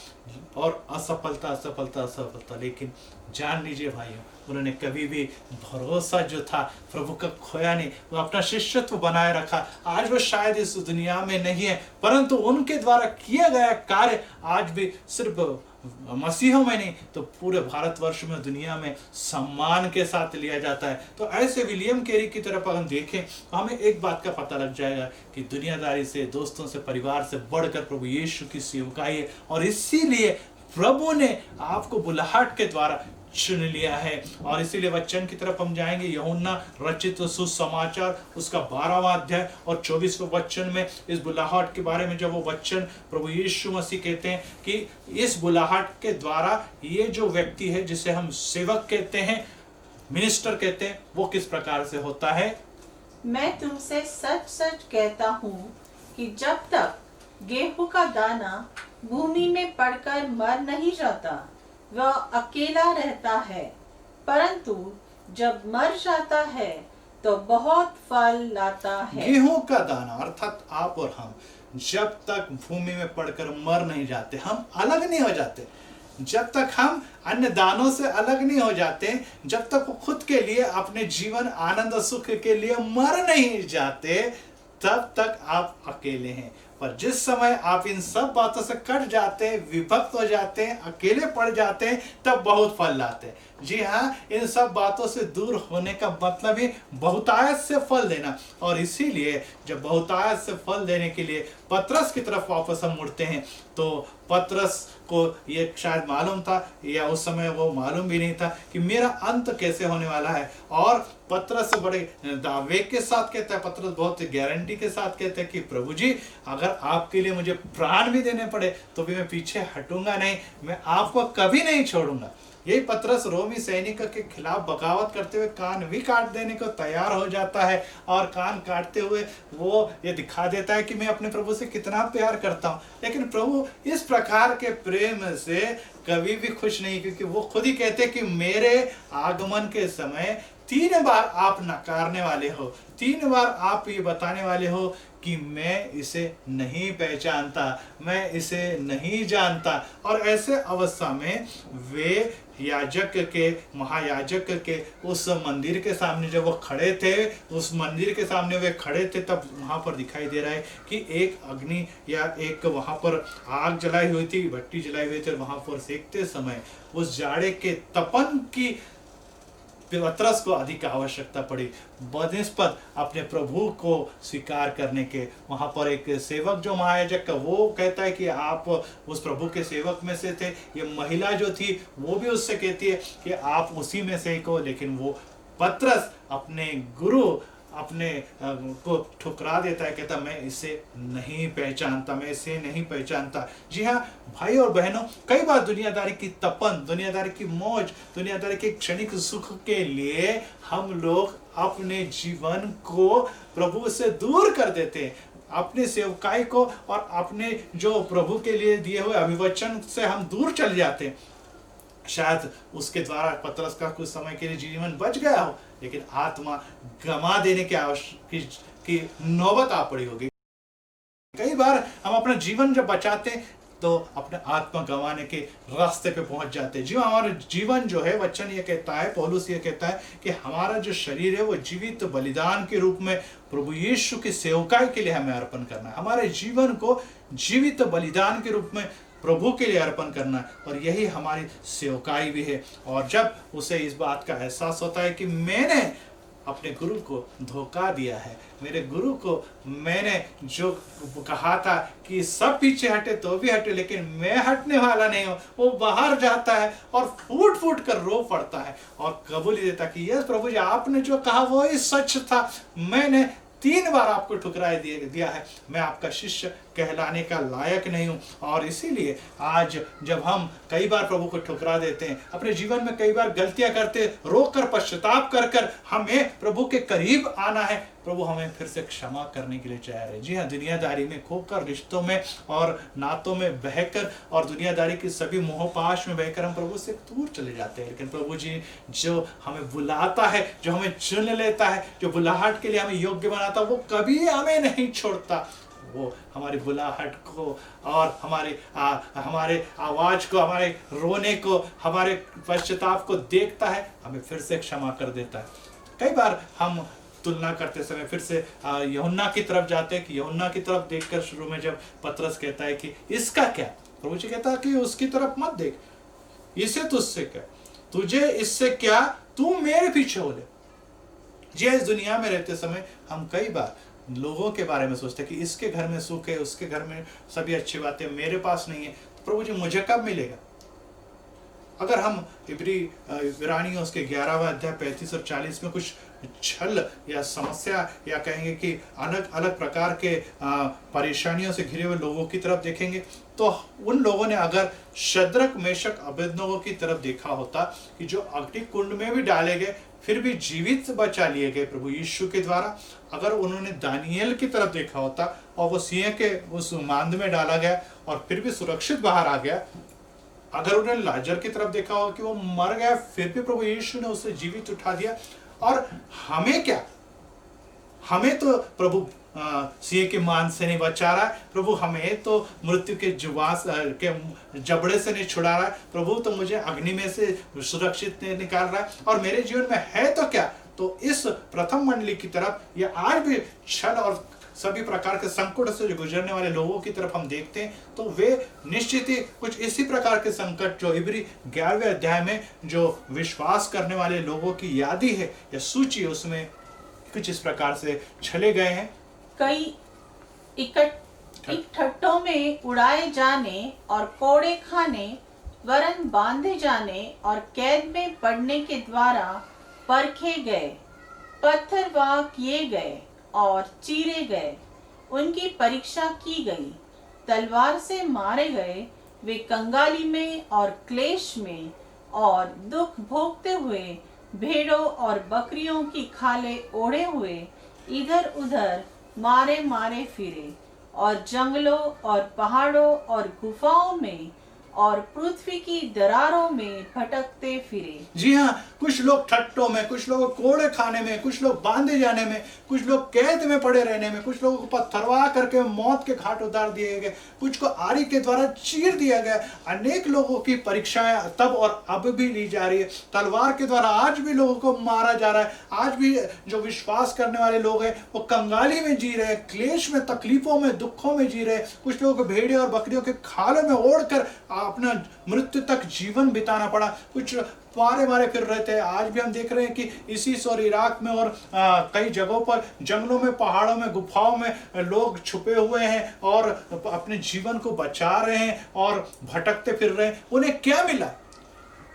Speaker 1: और असफलता। लेकिन जान लीजिए भाइयों, उन्होंने कभी भी भरोसा जो था प्रभु का खोया नहीं, वो अपना शिष्यत्व बनाए रखा। आज वो शायद इस दुनिया में नहीं है, परंतु उनके द्वारा किया गया कार्य आज भी सिर्फ मसीहों में नहीं तो पूरे भारतवर्ष में, दुनिया में सम्मान के साथ लिया जाता है। तो ऐसे विलियम कैरी की तरफ अगर हम देखें तो हमें एक बात का पता लग जाएगा कि दुनियादारी से, दोस्तों से, परिवार से बढ़कर प्रभु यीशु की सेवकाई है। और इसीलिए प्रभु ने आपको बुलाहट के द्वारा चुन लिया है। और इसीलिए वचन की तरफ हम जाएंगे, यूहन्ना रचित सुसमाचार उसका 12वां अध्याय और 24वें वचन में इस बुलाहट के बारे में जब वो वचन प्रभु यीशु मसीह कहते हैं कि इस बुलाहट के द्वारा ये जो व्यक्ति है जिसे हम सेवक कहते हैं, मिनिस्टर कहते हैं, वो किस प्रकार से होता है।
Speaker 2: मैं तुमसे सच सच कहता हूँ कि जब तक गेहूं का दाना भूमि में पड़कर मर नहीं जाता वह अकेला रहता है, परंतु जब मर जाता है तो बहुत फल लाता है।
Speaker 1: गेहूं का दाना अर्थात आप और हम जब तक भूमि में पड़कर मर नहीं जाते, हम अलग नहीं हो जाते, जब तक हम अन्य दानों से अलग नहीं हो जाते, जब तक वो खुद के लिए, अपने जीवन आनंद और सुख के लिए मर नहीं जाते, तब तक आप अकेले हैं। पर जिस समय आप इन सब बातों से कट जाते हैं, विभक्त हो जाते हैं, अकेले पड़ जाते हैं, तब बहुत फल लाते हैं। जी हाँ, इन सब बातों से दूर होने का मतलब ही बहुतायत से फल देना। और इसीलिए जब बहुतायत से फल देने के लिए पतरस की तरफ वापस हम मुड़ते हैं तो पतरस को ये शायद मालूम था या उस समय वो मालूम भी नहीं था कि मेरा अंत कैसे होने वाला है। और पतरस बड़े दावे के साथ कहता है, पतरस बहुत गारंटी के साथ कहते हैं कि प्रभु जी अगर आपके लिए मुझे प्राण भी देने पड़े तो भी मैं पीछे हटूंगा नहीं, मैं आपको कभी नहीं छोड़ूंगा। यही पतरस रोमी सैनिक के खिलाफ बगावत करते हुए कान भी काट देने को तैयार हो जाता है। और कान काटते हुए वो ये दिखा देता है कि मैं अपने प्रभु से कितना प्यार करता हूँ। लेकिन प्रभु इस प्रकार के प्रेम से कभी भी खुश नहीं, क्योंकि वो खुद ही कहते कि मेरे आगमन के समय 3 बार आप नकारने वाले हो, 3 बार आप ये बताने वाले हो कि मैं इसे नहीं पहचानता, मैं इसे नहीं जानता। और ऐसे अवस्था में वे याजक के, महायाजक के उस मंदिर के सामने जब वो खड़े थे, उस मंदिर के सामने वे खड़े थे, तब वहां पर दिखाई दे रहा है कि एक अग्नि या एक वहां पर आग जलाई हुई थी, भट्टी जलाई हुई थी। वहां पर सेकते समय उस जाड़े के तपन की पतरस को अधिक आवश्यकता पड़ी बनिस्पत अपने प्रभु को स्वीकार करने के। वहां पर एक सेवक जो महायाजक का, वो कहता है कि आप उस प्रभु के सेवक में से थे। ये महिला जो थी वो भी उससे कहती है कि आप उसी में से को। लेकिन वो पतरस अपने गुरु अपने को ठुकरा देता है, कहता मैं इसे नहीं पहचानता, मैं इसे नहीं पहचानता। जी हाँ भाई और बहनों, कई बार दुनियादारी की तपन, दुनियादारी की मौज, दुनियादारी के क्षणिक सुख के लिए हम लोग अपने जीवन को प्रभु से दूर कर देते हैं। अपने सेवकाई को और अपने जो प्रभु के लिए दिए हुए अभिवचन से हम दूर चल जाते हैं। शायद उसके द्वारा पतरस का कुछ समय के लिए जीवन बच गया हो, लेकिन आत्मा गंवा देने की नौबत आ पड़ी होगी। कई बार हम अपना जीवन जब बचाते हैं तो अपने आत्मा गंवाने के रास्ते पे पहुंच जाते हैं। जी हमारा जीवन जो है, वचन ये कहता है, पौलुस ये कहता है कि हमारा जो शरीर है वो जीवित बलिदान के रूप में प्रभु यीशु की सेवकाई के लिए हमें अर्पण करना है। हमारे जीवन को जीवित बलिदान के रूप में प्रभु के लिए अर्पण करना है, और यही हमारी सेवकाई भी है। और जब उसे इस बात का एहसास होता है कि मैंने अपने गुरु को धोखा दिया है, मेरे गुरु को मैंने जो कहा था कि सब पीछे हटे तो भी हटे, लेकिन मैं हटने वाला नहीं हूँ, वो बाहर जाता है और फूट फूट कर रो पड़ता है और कबूल देता कि यस प्रभु जी, आपने जो कहा वो ही सच था, मैंने 3 बार आपको ठुकराए दिया है, मैं आपका शिष्य कहलाने का लायक नहीं हूं। और इसीलिए आज जब हम कई बार प्रभु को ठुकरा देते हैं, अपने जीवन में कई बार गलतियां करते, रोकर पश्चाताप कर हमें प्रभु के करीब आना है, प्रभु हमें फिर से क्षमा करने के लिए तैयार है। जी हाँ, दुनियादारी में खोकर, रिश्तों में और नातों में बहकर और दुनियादारी की सभी मोहपाश में बहकर हम प्रभु से दूर चले जाते हैं। लेकिन प्रभु जी जो हमें बुलाता है, जो हमें चुन लेता है, जो बुलाहट के लिए हमें योग्य बनाता है, वो कभी हमें नहीं छोड़ता। वो हमारी बुलाहट को और हमारे आवाज को, हमारे रोने को, हमारे पश्चाताप को देखता है, हमें फिर से क्षमा कर देता है। कई बार हम तुलना करते समय फिर से यूहन्ना की तरफ जाते हैं कि यूहन्ना की तरफ देखकर शुरू में जब पतरस कहता है कि इसका क्या, प्रभु जी कहता है कि उसकी तरफ मत देख, इसे तुझसे क्या, तुझे इससे क्या, तू मेरे पीछे हो ले। जी, इस दुनिया में रहते समय हम कई बार लोगों के बारे में सोचते हैं कि इसके घर में सुख है, उसके घर में सभी अच्छी बातें, मेरे पास नहीं है, तो प्रभु जी मुझे कब मिलेगा। अगर हम इब्रानियों उसके 11वां अध्याय 35 और 40 में कुछ छल या समस्या या कहेंगे कि अलग अलग प्रकार के परेशानियों से घिरे हुए लोगों की तरफ देखेंगे, तो उन लोगों ने अगर शद्रक, मेशक, अबेदनगो की तरफ देखा होता कि जो अग्नि कुंड में भी डाले गए फिर भी जीवित बचा लिए गए प्रभु यीशु के द्वारा, अगर उन्होंने दानियेल की तरफ देखा होता और वो सिंह के उस मांद में डाला गया और फिर भी सुरक्षित बाहर आ गया, अगर उन्होंने लाजर की तरफ देखा हो कि वो मर गया फिर भी प्रभु यीशु ने उसे जीवित उठा दिया, और हमें क्या, हमें तो प्रभु सिंह के मान से नहीं बचा रहा है, प्रभु हमें तो मृत्यु के जुबान के जबड़े से नहीं छुड़ा रहा है, प्रभु तो मुझे अग्नि में से सुरक्षित निकाल रहा है, और मेरे जीवन में है तो क्या। तो इस प्रथम मंडली की तरफ या आज भी छल और सभी प्रकार के संकट से जो गुजरने वाले लोगों की तरफ हम देखते हैं, तो वे निश्चित ही कुछ इसी प्रकार के संकट जो इब्री 11वें अध्याय में जो विश्वास करने वाले लोगों की यादी है या सूची, उसमें कुछ इस प्रकार से छले गए हैं।
Speaker 2: कई इकट्ठों में उड़ाए जाने और कोड़े खाने, वरन बांधे जाने और कैद में पड़ने के द्वारा परखे गए, पत्थरवाह किए गए और चीरे गए, उनकी परीक्षा की गई, तलवार से मारे गए, वे कंगाली में और क्लेश में और दुख भोगते हुए, भेड़ों और बकरियों की खाले ओढ़े हुए इधर उधर मारे मारे फिरे, और जंगलों और पहाड़ों और गुफाओं में और पृथ्वी की दरारों में भटकते फिरे।
Speaker 1: जी हाँ, कुछ लोग ठट्टों में, कुछ लोग कोड़े खाने में, कुछ लोग बांधे जाने में, कुछ लोग कैद में पड़े रहने में, कुछ लोगों को पत्थरवा करके मौत के घाट उतार दिए गए, कुछ को आरी के द्वारा चीर दिया गया। अनेक लोगों की परीक्षाएं तब और अब भी ली जा रही है, तलवार के द्वारा आज भी लोगों को मारा जा रहा है। आज भी जो विश्वास करने वाले लोग हैं वो कंगाली में जी रहे, क्लेश में, तकलीफों में, दुखों में जी रहे। कुछ लोगों को भेड़े और बकरियों के खालों में ओढ़कर अपना मृत्यु तक जीवन बिताना पड़ा, कुछ मारे फिर रहे थे। आज भी हम देख रहे हैं कि इसीस और इराक में और कई जगहों पर जंगलों में, पहाड़ों में, गुफाओं में लोग छुपे हुए हैं और अपने जीवन को बचा रहे हैं और भटकते फिर रहे हैं। उन्हें क्या मिला?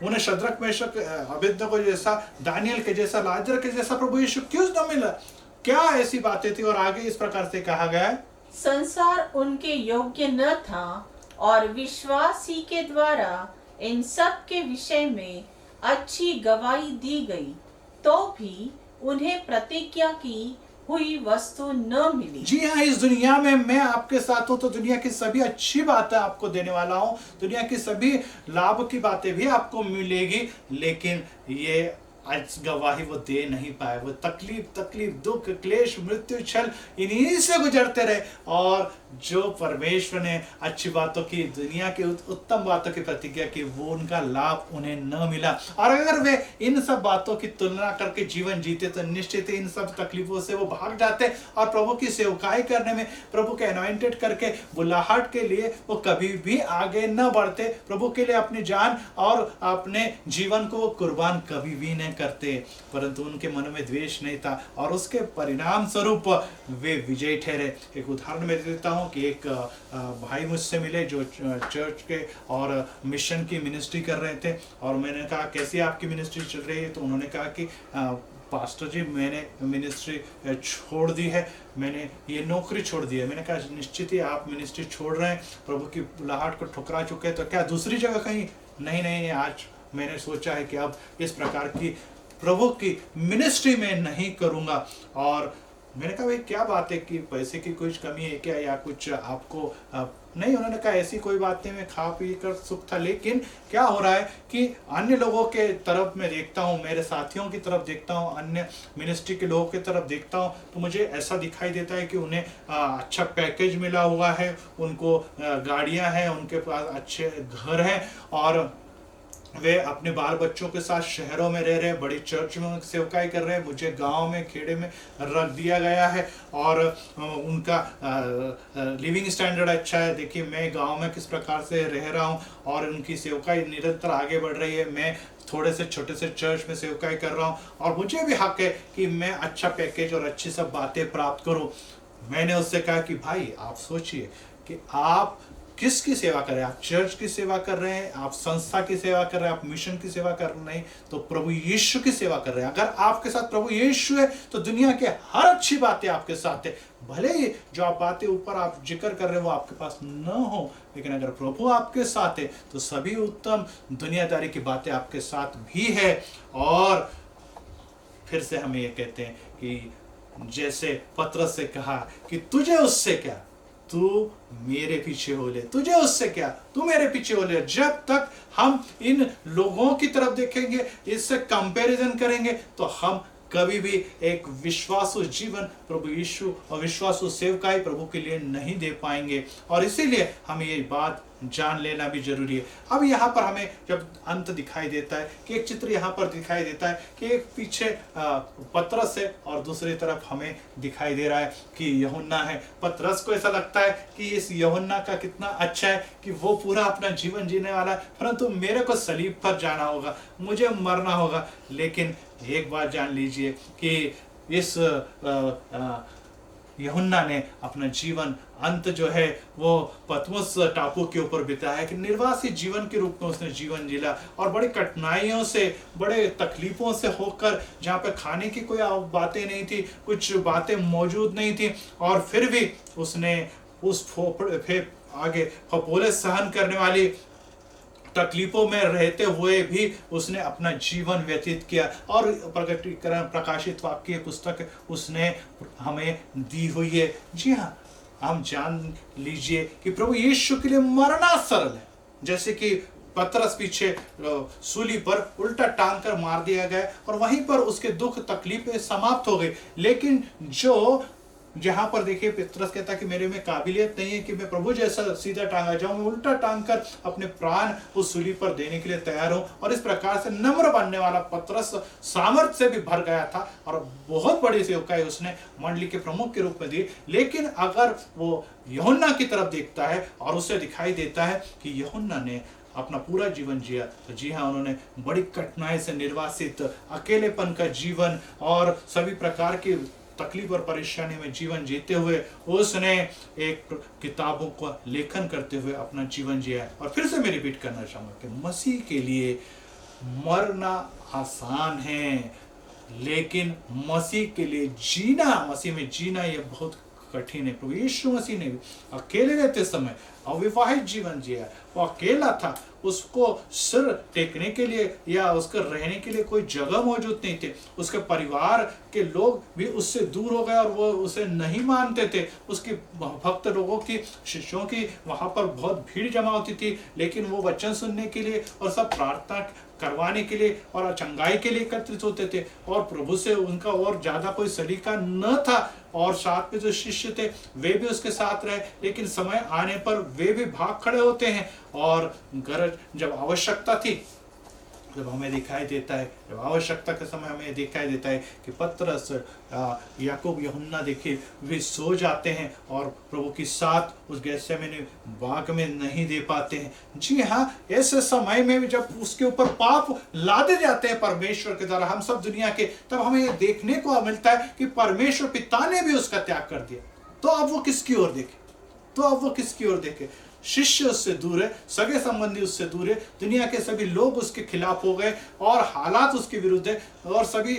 Speaker 1: उन्हें शद्रक, मेशक, अबेदनगो जैसा, दानियल के जैसा, लाजर के जैसा प्रभु यीशु क्यों न मिला? क्या ऐसी बातें थी? और आगे इस प्रकार से कहा गया है,
Speaker 2: संसार उनके योग्य न था और विश्वास ही के द्वारा इन सब के विषय में अच्छी गवाही दी गई, तो भी उन्हें प्रतिज्ञा की हुई वस्तु न मिली।
Speaker 1: जी हाँ, इस दुनिया में मैं आपके साथ हूं तो दुनिया की सभी अच्छी बातें आपको देने वाला हूं, दुनिया की सभी लाभ की बातें भी आपको मिलेगी, लेकिन ये आज गवाही वो दे नहीं पाए। वो तकलीफ, दुख, क्लेश, मृत्यु, छल, इन्हीं से गुजरते रहे। और जो परमेश्वर ने अच्छी बातों की, दुनिया की उत्तम बातों की प्रतिज्ञा की, वो उनका लाभ उन्हें न मिला। और अगर वे इन सब बातों की तुलना करके जीवन जीते तो निश्चित इन सब तकलीफों से वो भाग जाते और प्रभु की सेवकाई करने में, प्रभु के अनॉइंटेड करके बुलाहट के लिए वो कभी भी आगे न बढ़ते। प्रभु के लिए अपनी जान और अपने जीवन को वो कुर्बान कभी भी नहीं करते, परंतु उनके मन में द्वेष नहीं था और उसके परिणाम स्वरूप वे विजयी ठहरे। एक उदाहरण मैं देता हूं कि एक भाई मुझसे मिले जो चर्च के और मिशन की मिनिस्ट्री कर रहे थे, और मैंने कहा कैसी आपकी मिनिस्ट्री चल रही है? तो उन्होंने कहा कि पास्टर जी मैंने मिनिस्ट्री छोड़ दी है, मैंने ये नौकरी छोड़ दी है। मैंने कहा निश्चित ही आप मिनिस्ट्री छोड़ रहे हैं, प्रभु की बुलाहट को ठुकरा चुके हैं, तो क्या दूसरी जगह कहीं? नहीं नहीं, आज मैंने सोचा है कि अब इस प्रकार की प्रभु की मिनिस्ट्री में नहीं करूँगा। और मैंने कहा भाई क्या बात है कि पैसे की कुछ कमी है क्या, या कुछ आपको नहीं। उन्होंने कहा ऐसी कोई बात नहीं, मैं खा पी कर सुख था। लेकिन क्या हो रहा है कि अन्य लोगों के तरफ मैं देखता हूँ, मेरे साथियों की तरफ देखता हूँ, अन्य मिनिस्ट्री के लोगों की तरफ देखता हूँ, तो मुझे ऐसा दिखाई देता है कि उन्हें अच्छा पैकेज मिला हुआ है, उनको गाड़ियाँ हैं, उनके पास अच्छे घर हैं, और वे अपने बाल बच्चों के साथ शहरों में रह रहे हैं, बड़ी चर्च में सेवकाई कर रहे हैं। मुझे गांव में खेड़े में रख दिया गया है, और उनका लिविंग स्टैंडर्ड अच्छा है। देखिए मैं गांव में किस प्रकार से रह रहा हूं, और उनकी सेवकाई निरंतर आगे बढ़ रही है। मैं थोड़े से छोटे से चर्च में सेवकाई कर रहा हूं, और मुझे भी हक है कि मैं अच्छा पैकेज और अच्छी सब बातें प्राप्त करूं। मैंने उससे कहा कि भाई आप सोचिए कि आप किसकी सेवा कर रहे हैं? आप चर्च की सेवा कर रहे हैं, आप संस्था की सेवा कर रहे हैं, आप मिशन की सेवा कर रहे हैं, तो प्रभु यीशु की सेवा कर रहे हैं। अगर आपके साथ प्रभु यीशु है तो दुनिया के हर अच्छी बातें आपके साथ है। भले ही जो आप बातें ऊपर आप जिक्र कर रहे हो वो आपके पास न हो, लेकिन अगर प्रभु आपके साथ है तो सभी उत्तम दुनियादारी की बातें आपके साथ भी है। और फिर से हमें ये कहते हैं कि जैसे पतरस से कहा कि तुझे उससे क्या, तू मेरे पीछे हो ले, तुझे उससे क्या, तू मेरे पीछे हो ले। जब तक हम इन लोगों की तरफ देखेंगे, इससे कंपैरिजन करेंगे, तो हम कभी भी एक विश्वासु जीवन प्रभु यीशु और विश्वासु सेवकाई प्रभु के लिए नहीं दे पाएंगे। और इसीलिए हमें ये बात जान लेना भी जरूरी है। अब यहाँ पर हमें जब अंत दिखाई देता है कि एक चित्र यहाँ पर दिखाई देता है कि एक पीछे पतरस है और दूसरी तरफ हमें दिखाई दे रहा है कि यूहन्ना है। पतरस को ऐसा लगता है कि इस यूहन्ना का कितना अच्छा है कि वो पूरा अपना जीवन जीने वाला है, परंतु मेरे को सलीब पर जाना होगा, मुझे मरना होगा। लेकिन एक बात जान लीजिए कि इस यूहन्ना ने अपना जीवन अंत जो है वो पतमोस टापू के ऊपर बिताया, कि निर्वासी जीवन के रूप में उसने जीवन जिला, और बड़ी कठिनाइयों से, बड़े तकलीफों से होकर, जहाँ पे खाने की कोई बातें नहीं थी, कुछ बातें मौजूद नहीं थी, और फिर भी उसने उस आगे फपोले सहन करने वाली तकलीफों में रहते हुए भी उसने अपना जीवन व्यतीत किया। और प्रकटीकरण प्रकाशित वाक्य पुस्तक उसने हमें दी हुई है। जी हाँ, हम जान लीजिए कि प्रभु यीशु के लिए मरना सरल है। जैसे कि पतरस पीछे सूली पर उल्टा टांग कर मार दिया गया और वहीं पर उसके दुख तकलीफें समाप्त हो गई। लेकिन जो जहां पर देखिए पतरस कहता कि मेरे में काबिलियत नहीं है कि मैं प्रभु जैसा सीधा टांगा जाऊं, मैं उल्टा टांग कर अपने प्राण उस सूली पर देने के लिए तैयार हूं। और इस प्रकार से नम्र बनने वाला पतरस सामर्थ्य से भी भर गया था और बहुत बड़ी सेवकाई उसने मंडली के प्रमुख के रूप में दी। लेकिन अगर वो यूहन्ना की तरफ देखता है और उसे दिखाई देता है कि यूहन्ना ने अपना पूरा जीवन जिया, तो जी हाँ, उन्होंने बड़ी कठिनाई से निर्वासित, अकेलेपन का जीवन और सभी प्रकार की तकलीफ और परेशानी में जीवन जीते हुए उसने एक किताबों का लेखन करते हुए अपना जीवन जिया। और फिर से मैं रिपीट करना चाहूंगा कि मसीह के लिए मरना आसान है, लेकिन मसीह के लिए जीना, मसीह में जीना ये बहुत कठिन है। प्रभु यीशु मसीह ने भी अकेले रहते समय अविवाहित जीवन जिया। वो अकेला था, उसको सिर टेकने के लिए या उसके रहने के लिए कोई जगह मौजूद नहीं थे। उसके परिवार के लोग भी उससे दूर हो गए और वो उसे नहीं मानते थे। उसके भक्त लोगों की, शिष्यों की वहां पर बहुत भीड़ जमा होती थी, लेकिन वो वचन सुनने के लिए और सब प्रार्थना करवाने के लिए और चंगाई के लिए एकत्रित होते थे। और प्रभु से उनका और ज्यादा कोई सलीका न था। और साथ में जो शिष्य थे वे भी उसके साथ रहे, लेकिन समय आने पर वे भी भाग खड़े होते हैं। और गरज जब आवश्यकता थी, जब हमें दिखाई देता है, जब आवश्यकता के समय हमें दिखाई देता है कि पतरस, याकूब, यूहन्ना देखिए वे सो जाते हैं और प्रभु की साथ उस गेत्सेमनी बाग में नहीं दे पाते हैं। जी हाँ, ऐसे समय में भी जब उसके ऊपर पाप लादे जाते हैं परमेश्वर के द्वारा, हम सब दुनिया के, तब हमें ये देखने को मिलता है कि परमेश्वर पिता ने भी उसका त्याग कर दिया। तो अब वो किसकी ओर देखे? तो अब वो किसकी ओर देखे? शिष्य उससे दूर है, सगे संबंधी उससे दूर है, दुनिया के सभी लोग उसके खिलाफ हो गए और हालात उसके विरुद्ध है, और सभी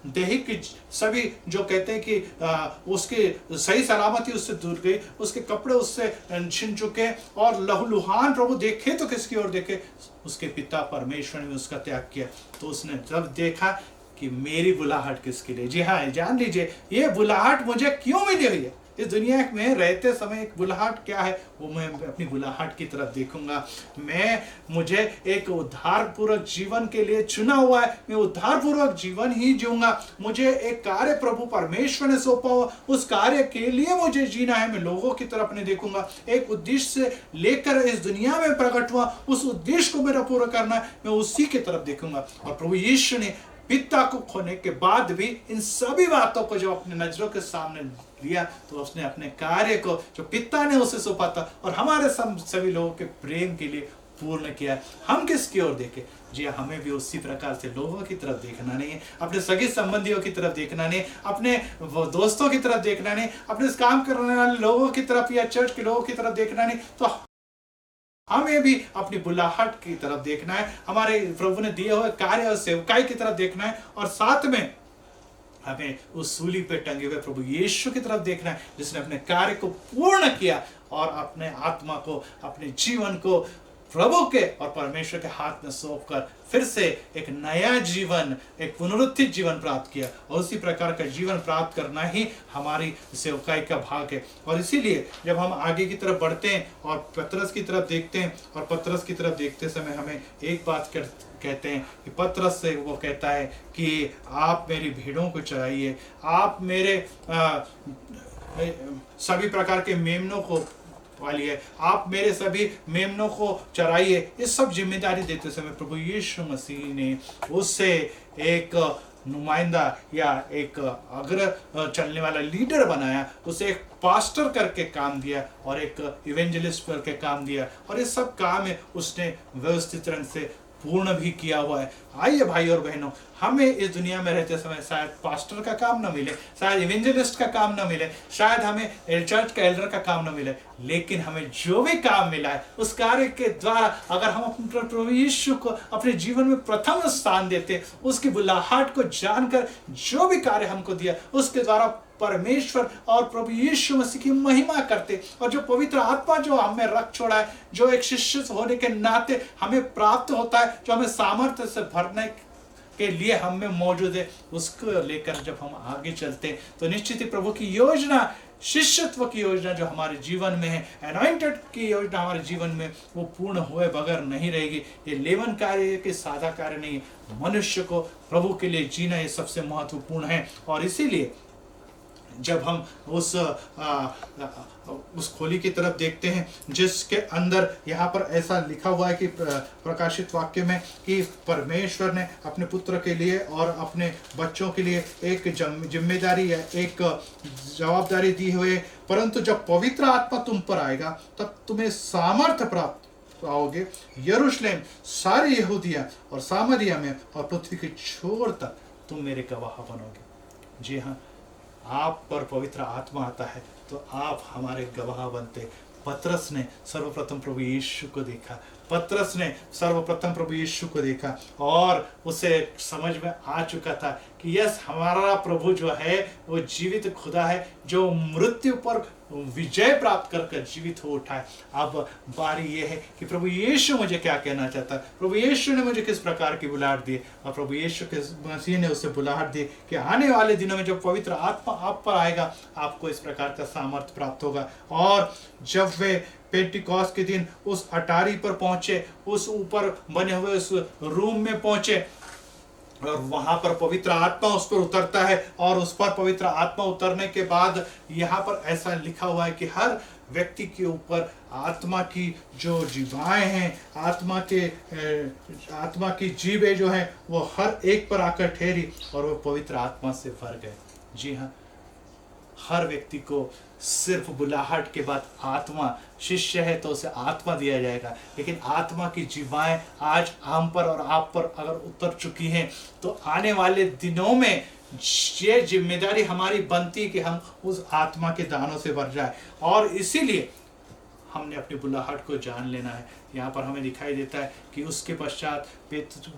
Speaker 1: दैहिक सभी जो कहते हैं कि उसके सही सलामती उससे दूर गई, उसके कपड़े उससे छिन चुके, और लहूलुहान प्रभु देखे तो किसकी ओर देखे, उसके पिता परमेश्वर ने उसका त्याग किया। तो उसने जब देखा कि मेरी बुलाहट किसके लिए, जी हाँ, जान लीजिए ये बुलाहट मुझे क्यों मिली हुई है। इस दुनिया में रहते समय एक बुलाहट क्या है, वो मैं अपनी बुलाहट की तरफ देखूंगा। मुझे एक उद्धारपूर्वक जीवन के लिए चुना हुआ है, मैं उद्धारपूर्वक जीवन ही जीऊंगा। मुझे एक कार्य प्रभु परमेश्वर ने सौंपा हुआ, उस कार्य के लिए मुझे जीना है। मैं लोगों की तरफ नहीं देखूंगा, एक उद्देश्य से लेकर इस दुनिया में प्रकट हुआ, उस उद्देश्य को मेरा पूरा करना है, मैं उसी की तरफ देखूंगा। और प्रभु यीशु ने पिता को खोने के बाद भी इन सभी बातों को जब अपने नजरों के सामने लिया, तो उसने अपने कार्य को जो पिता ने उसे सौंपा था और हमारे सभी लोगों के प्रेम के लिए पूर्ण किया। हम किसकी ओर देखें? जी, हमें भी उसी प्रकार से लोगों की तरफ देखना नहीं है, अपने सगे संबंधियों की तरफ देखना नहीं, अपने दोस्तों की तरफ देखना नहीं, अपने काम करने वाले लोगों की तरफ या चर्च के लोगों की तरफ देखना नहीं, तो हमें भी अपनी बुलाहट की तरफ देखना है, हमारे प्रभु ने दिए हुए कार्य और सेवकाई की तरफ देखना है, और साथ में हमें उस सूली पे टंगे हुए प्रभु यीशु की तरफ देखना है, जिसने अपने कार्य को पूर्ण किया और अपने आत्मा को, अपने जीवन को प्रभु के और परमेश्वर के हाथ में सौंपकर फिर से एक नया जीवन, एक पुनरुत्थित जीवन प्राप्त किया। और उसी प्रकार का जीवन प्राप्त करना ही हमारी सेवकाई का भाग है। और इसीलिए जब हम आगे की तरफ बढ़ते हैं और पतरस की तरफ देखते हैं, और पतरस की तरफ देखते समय हमें एक बात कहते हैं कि पतरस से वो कहता है कि आप मेरी भेड़ों को चराइए, आप मेरे सभी प्रकार के मेमनों को पालिए, आप मेरे सभी मेमनों को चराइए। इस सब जिम्मेदारी देते समय प्रभु यीशु मसीह ने उससे एक नुमाइंदा या एक अग्र चलने वाला लीडर बनाया, उसे एक पास्टर करके काम दिया और एक इवेंजलिस्ट करके काम दिया, और इस सब काम में उसने व्यवस्थित रंग से पूर्ण भी किया हुआ है। आइए भाई और बहनों, हमें इस दुनिया में रहते समय शायद पास्टर का काम ना मिले, शायद इवेंजलिस्ट का काम ना मिले, शायद हमें चर्च का एल्डर का काम ना मिले, लेकिन हमें जो भी काम मिला है उस कार्य के द्वारा अगर हम अपने प्रभु यीशु को अपने जीवन में प्रथम स्थान देते, उसकी बुलाहट को जानकर जो भी कार्य हमको दिया उसके द्वारा परमेश्वर और प्रभु यीशु मसीह की महिमा करते, और जो पवित्र आत्मा जो हमें रख छोड़ा है, जो एक शिष्य होने के नाते हमें प्राप्त होता है, जो हमें सामर्थ्य से भरने के लिए हम में मौजूद है, उसको लेकर जब हम आगे चलते हैं तो निश्चित ही प्रभु की योजना, शिष्यत्व की योजना जो हमारे जीवन में है, अनॉइंटेड की योजना हमारे जीवन में, वो पूर्ण हुए बगैर नहीं रहेगी। ये लेवन कार्य के सादा कार्य नहीं है, मनुष्य को प्रभु के लिए जीना ये सबसे महत्वपूर्ण है। और इसीलिए जब हम उस खोली की तरफ देखते हैं जिसके अंदर यहाँ पर ऐसा लिखा हुआ है कि प्रकाशित वाक्य में कि परमेश्वर ने अपने पुत्र के लिए और अपने बच्चों के लिए एक जिम्मेदारी या एक जवाबदारी दी हुई है, परंतु जब पवित्र आत्मा तुम पर आएगा तब तुम्हें सामर्थ्य प्राप्त पाओगे, यरूशलेम, सारी यहूदिया और सामरिया में और पृथ्वी के छोर तक तुम मेरे गवाह बनोगे। जी हाँ, आप पर पवित्र आत्मा आता है तो आप हमारे गवाह बनते। पतरस ने सर्वप्रथम प्रभु यीशु को देखा, पतरस ने सर्वप्रथम प्रभु यीशु को देखा और उसे समझ में आ चुका था कि यस, हमारा प्रभु जो है वो जीवित खुदा है, जो मृत्यु पर विजय प्राप्त कर जीवित हो उठा है। अब बारी ये है कि प्रभु यीशु मुझे क्या कहना चाहता है, प्रभु यीशु ने मुझे किस प्रकार की बुलाहट दी, और प्रभु यीशु के मसीह ने उसे बुलाहट दी कि आने वाले दिनों में जब पवित्र आत्मा आप पर आएगा आपको इस प्रकार का सामर्थ्य प्राप्त होगा। और जब वे पेंटिकॉस्ट के दिन उस अटारी पर पहुंचे, उस ऊपर बने हुए उस रूम में पहुंचे, और वहां पर पवित्र आत्मा उस पर उतरता है, और उस पर पवित्र आत्मा उतरने के बाद यहाँ पर ऐसा लिखा हुआ है कि हर व्यक्ति के ऊपर आत्मा की जो जीवाएं हैं, आत्मा की जीवें जो हैं वो हर एक पर आकर ठहरी और वो पवित्र आत्मा से भर गए। जी हाँ, हर व्यक्ति को सिर्फ बुलाहट के बाद आत्मा, शिष्य है तो उसे आत्मा दिया जाएगा, लेकिन आत्मा की जीवाएं आज हम पर और आप पर अगर उतर चुकी हैं तो आने वाले दिनों में ये जिम्मेदारी हमारी बनती है कि हम उस आत्मा के दानों से भर जाए। और इसीलिए हमने अपनी बुलाहट को जान लेना है। यहाँ पर हमें दिखाई देता है कि उसके पश्चात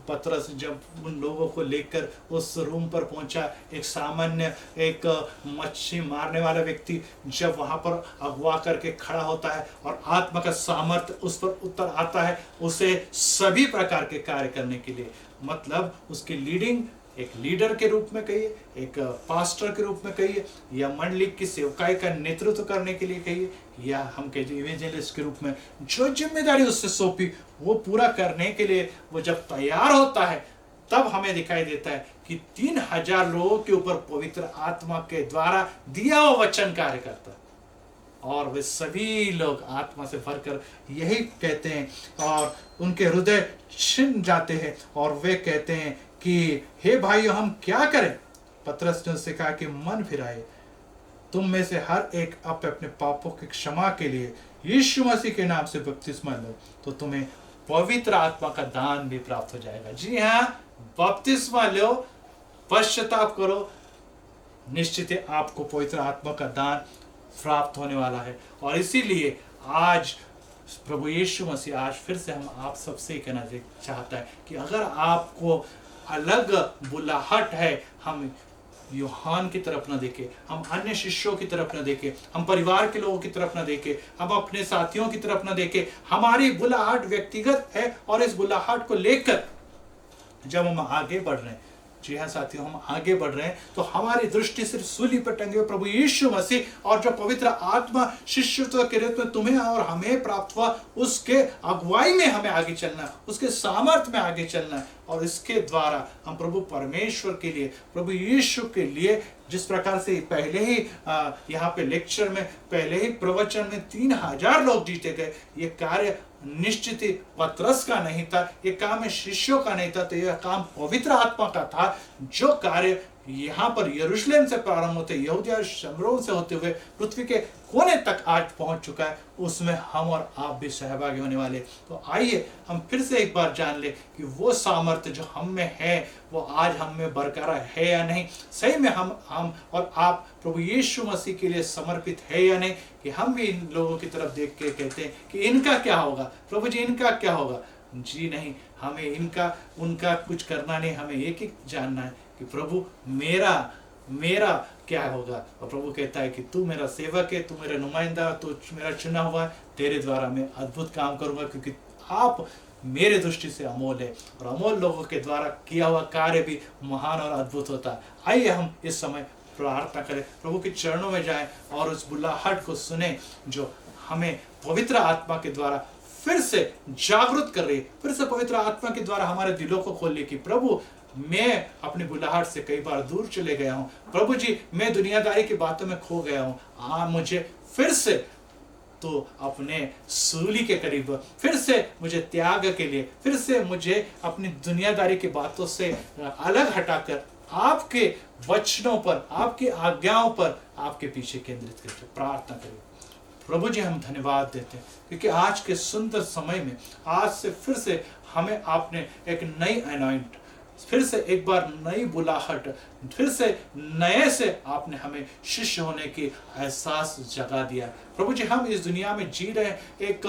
Speaker 1: पतरस जब उन लोगों को लेकर उस रूम पर पहुंचा, एक सामान्य एक मच्छी मारने वाला व्यक्ति जब वहाँ पर अगवा करके खड़ा होता है और आत्मा का सामर्थ्य उस पर उतर आता है, उसे सभी प्रकार के कार्य करने के लिए, मतलब उसकी लीडिंग एक लीडर के रूप में कहिए, एक पास्टर के रूप में कहिए, या मंडली की सेवकाई का नेतृत्व करने के लिए कहिए, या हम कहिए इवेंजलिस्ट के रूप में जो जिम्मेदारी उससे सौंपी वो पूरा करने के लिए वो जब तैयार होता है, तब हमें दिखाई देता है कि 3000 लोगों के ऊपर पवित्र आत्मा के द्वारा दिया हुआ वचन कार्य करता है, और वे सभी लोग आत्मा से भरकर यही कहते हैं और उनके हृदय छिन जाते हैं और वे कहते हैं कि हे भाइयों, हम क्या करें। पतरस ने उससे कहा कि मन फिराए, तुम में से हर एक अपने पापों की क्षमा के लिए यीशु मसीह के नाम से बपतिस्मा लो, तो तुम्हें पवित्र आत्मा का दान भी प्राप्त हो जाएगा। जी हाँ, बपतिस्मा लो, पश्चाताप करो, निश्चित है आपको पवित्र आत्मा का दान प्राप्त होने वाला है। और इसीलिए आज प्रभु यीशु मसीह आज फिर से हम आप सबसे कहना चाहता है कि अगर आपको अलग बुलाहट है, हम यूहान की तरफ न देखें, हम अन्य शिष्यों की तरफ न देखें, हम परिवार के लोगों की तरफ न देखें, हम अपने साथियों की तरफ न देखें। हमारी बुलाहट व्यक्तिगत है और इस बुलाहट को लेकर जब हम आगे बढ़ रहे हैं, जी हाँ साथियों, हम आगे बढ़ रहे हैं तो हमारी दृष्टि सिर्फ सूली पर टंगे हुए प्रभु यीशु मसीह और जो पवित्र आत्मा शिष्यत्व के रूप में तुम्हें और हमें प्राप्त हुआ, उसके अगुवाई में हमें आगे चलना है, उसके सामर्थ्य में आगे चलना है। और इसके द्वारा हम प्रभु परमेश्वर के लिए, प्रभु यीशु के लिए, जिस प्रकार से पहले ही यहाँ पे लेक्चर में, पहले ही प्रवचन में 3000 लोग जीते गए, ये कार्य निश्चित ही पतरस का नहीं था, ये काम शिष्यों का नहीं था, तो यह काम पवित्र आत्मा का था। जो कार्य यहाँ पर यरूशलेम से प्रारंभ होते, यहूदिया और शमरोन से होते हुए पृथ्वी के कोने तक आज पहुंच चुका है, उसमें हम और आप भी सहभागी होने वाले। तो आइए हम फिर से एक बार जान ले कि वो सामर्थ्य जो हम में है वो आज हम में बरकरार है या नहीं, सही में हम और आप प्रभु यीशु मसीह के लिए समर्पित है या नहीं, कि हम भी इन लोगों की तरफ देख के कहते हैं कि इनका क्या होगा प्रभु जी, इनका क्या होगा। जी नहीं, हमें इनका उनका कुछ करना नहीं, हमें एक ही जानना है कि प्रभु मेरा क्या होगा। और प्रभु कहता है कि तू मेरा सेवक है, तू मेरा नुमाइंदा, तू मेरा चुना हुआ है, तेरे द्वारा मैं अद्भुत काम करूंगा, क्योंकि आप मेरे दृष्टि से अमोल है और अमोल लोगों के द्वारा किया हुआ कार्य भी महान और अद्भुत होता है। आइए हम इस समय प्रार्थना करें, प्रभु के चरणों में जाएं और उस बुलाहट को सुने जो हमें पवित्र आत्मा के द्वारा फिर से जागृत कर रही है, फिर से पवित्र आत्मा के द्वारा हमारे दिलों को खोलने की। प्रभु, मैं अपनी बुलाहट से कई बार दूर चले गया हूँ, प्रभु जी मैं दुनियादारी की बातों में खो गया हूँ, मुझे फिर से तो अपने सूली के करीब, फिर से मुझे त्याग के लिए, फिर से मुझे अपनी दुनियादारी की बातों से अलग हटाकर आपके वचनों पर, आपकी आज्ञाओं पर, आपके पीछे केंद्रित करके प्रार्थना करें। प्रभु जी हम धन्यवाद देते हैं क्योंकि आज के सुंदर समय में आज से फिर से हमें आपने एक नई अनॉइंट, फिर से एक बार नई बुलाहट, फिर से नए से आपने हमें शिष्य होने की एहसास जगा दिया। प्रभु जी हम इस दुनिया में जी रहे हैं एक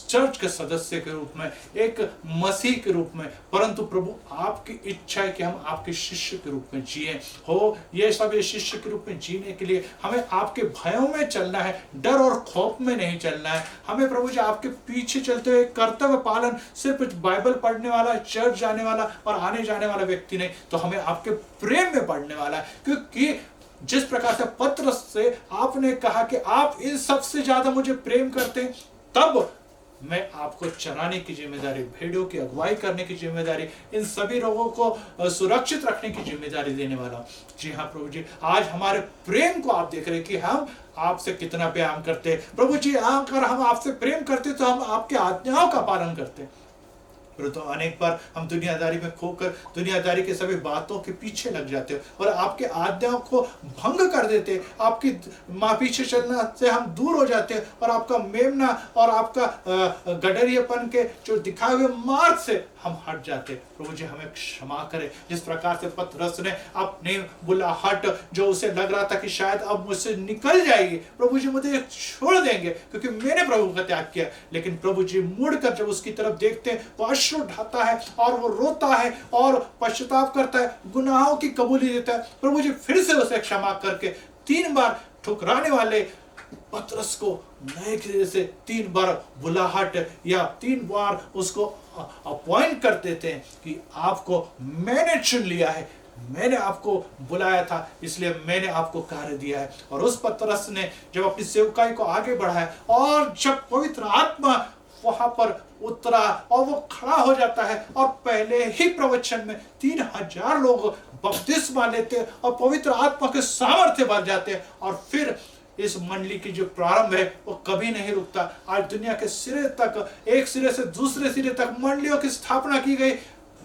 Speaker 1: चर्च के सदस्य के रूप में, एक मसीह के रूप में, परंतु प्रभु आपकी इच्छा है कि हम आपके शिष्य के रूप में जिए हो। ये सब ये शिष्य के रूप में जीने के लिए हमें आपके भयों में चलना है, डर और खौफ में नहीं चलना है। हमें प्रभु जी आपके पीछे चलते हुए कर्तव्य पालन, सिर्फ बाइबल पढ़ने वाला, चर्च जाने वाला और आने जाने वाला व्यक्ति नहीं, तो हमें आपके प्रेम में बढ़ने वाला है। क्योंकि जिस प्रकार से पत्रस से आपने कहा कि आप इन सबसे ज्यादा मुझे प्रेम करते हैं, तब मैं आपको चराने की जिम्मेदारी, भेड़ों की अगुवाई करने की जिम्मेदारी, इन सभी लोगों को सुरक्षित रखने की जिम्मेदारी देने वाला हूं। जी हाँ प्रभु जी, आज हमारे प्रेम को आप देख रहे हैं कि हम आपसे कितना प्यार करते हैं। प्रभु जी अगर हम आपसे प्रेम करते तो हम आपके आज्ञाओं का पालन करते। परंतु अनेक बार हम दुनियादारी में खोकर दुनियादारी के सभी बातों के पीछे लग जाते हैं और आपके आज्ञाओं को भंग कर देते हैं। आपकी पीछे चलना से हम दूर हो जाते हैं और आपका मेमना और आपका गडरियापन के जो दिखाए हुए मार्ग से हम हट जाते हैं। प्रभु जी हमें क्षमा करें। जिस प्रकार से पतरस ने अपनी बुलाहट जो उसे लग रहा था कि शायद अब मुझसे निकल जाएगी, प्रभु जी मुझे छोड़ देंगे क्योंकि मैंने प्रभु का त्याग किया, लेकिन प्रभु जी मुड़कर जब उसकी तरफ देखते हैं वो अश्रु ढाता है और वो रोता है और पश्चाताप करता है, गुनाहों की कबूली देता है। प्रभु जी फिर से उसे क्षमा करके 3 बार ठुकराने वाले पतरस को नए सिरे से 3 बार बुलाहट या 3 बार उसको अपॉइंट कर देते हैं कि आपको मैंने चुन लिया है, मैंने आपको बुलाया था, इसलिए मैंने आपको कार्य दिया है। और उस पतरस ने जब अपनी सेवकाई को आगे बढ़ाया और जब पवित्र आत्मा वहां पर उतरा और वो खड़ा हो जाता है और पहले ही प्रवचन में 3000 लोग बपतिस्मा लेते और पवित्र आत्मा के सामर्थ्य बढ़ जाते हैं। और फिर इस मंडली की जो प्रारंभ है वो कभी नहीं रुकता। आज दुनिया के सिरे तक, एक सिरे से दूसरे सिरे तक मंडलियों की स्थापना की गई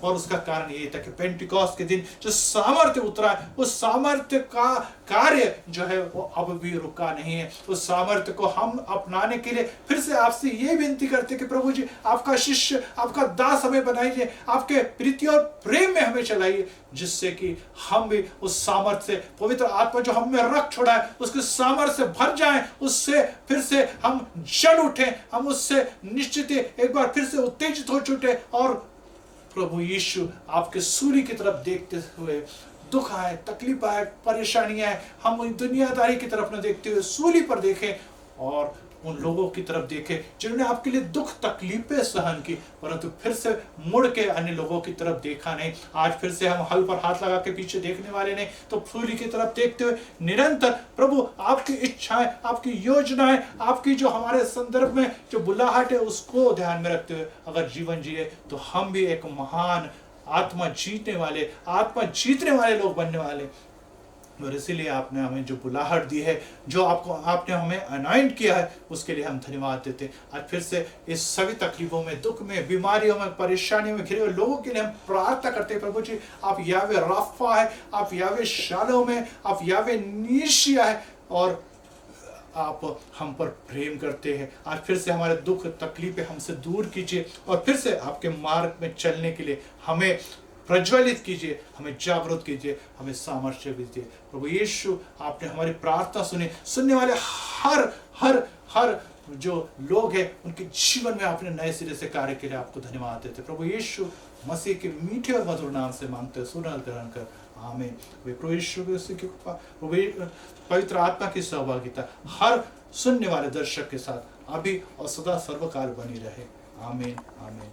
Speaker 1: और उसका कारण यही था कि पेंटिकॉस्ट के दिन जो सामर्थ्य उतरा है, उस सामर्थ्य का कार्य जो है वो अब भी रुका नहीं है। उस सामर्थ्य को हम अपनाने के लिए फिर से आपसे ये विनती करते हैं कि प्रभु जी आपका शिष्य, आपका दास हमें बनाइए, आपके प्रीति और प्रेम में हमें चलाइए, जिससे कि हम भी उस सामर्थ्य से, पवित्र आत्मा जो हम में रख छोड़ा है उसके सामर्थ्य से भर जाएं, उससे फिर से हम जल उठें, हम उससे निश्चित एक बार फिर से उत्तेजित हो चुके और प्रभु यीशु आपके सूर्य की तरफ देखते हुए, दुख आए, तकलीफ आए, परेशानियां आए, हम दुनियादारी की तरफ न देखते हुए सूर्य पर देखें और उन लोगों की तरफ देखें जिन्होंने आपके लिए दुख तकलीफें सहन की, परंतु फिर से मुड़ के अन्य लोगों की तरफ देखा नहीं। आज फिर से हम हल पर हाथ लगा के पीछे देखने वाले नहीं, तो सूर्य की तरफ देखते हुए निरंतर प्रभु आपकी इच्छाएं, आपकी योजनाएं, आपकी जो हमारे संदर्भ में जो बुलाहट है उसको ध्यान में रखते हुए अगर जीवन जिए तो हम भी एक महान आत्मा जीतने वाले लोग बनने वाले। और इसीलिए आपने हमें जो बुलाहट दी है, जो आपने हमें अनॉइंट किया है, उसके लिए हम धन्यवाद देते हैं। आज फिर से इस सभी तकलीफों में, दुख में, बीमारियों में, परेशानियों में घिरे हुए लोगों के लिए हम प्रार्थना करते हैं प्रभु जी, आप यावे राफा है, आप यावे शालोम है, आप यावे नीशिया है और आप हम पर प्रेम करते हैं। आज फिर से हमारे दुख तकलीफें हमसे दूर कीजिए और फिर से आपके मार्ग में चलने के लिए हमें प्रज्वलित कीजिए, हमें जागरूक कीजिए, हमें सामर्थ्य दीजिए। प्रभु यीशु आपने हमारी प्रार्थना सुनी, सुनने वाले हर जो लोग हैं उनके जीवन में आपने नए सिरे से कार्य के लिए आपको धन्यवाद देते। प्रभु यीशु मसीह के मीठे और मधुर नाम से मांगते हैं, सुनल ग्रहण कर, आमीन। प्रभु यीशु की कृपा, प्रभु पवित्र आत्मा की सहभागिता हर सुनने वाले दर्शक के साथ अभी और सदा सर्वकाल बनी रहे, आमीन आमीन।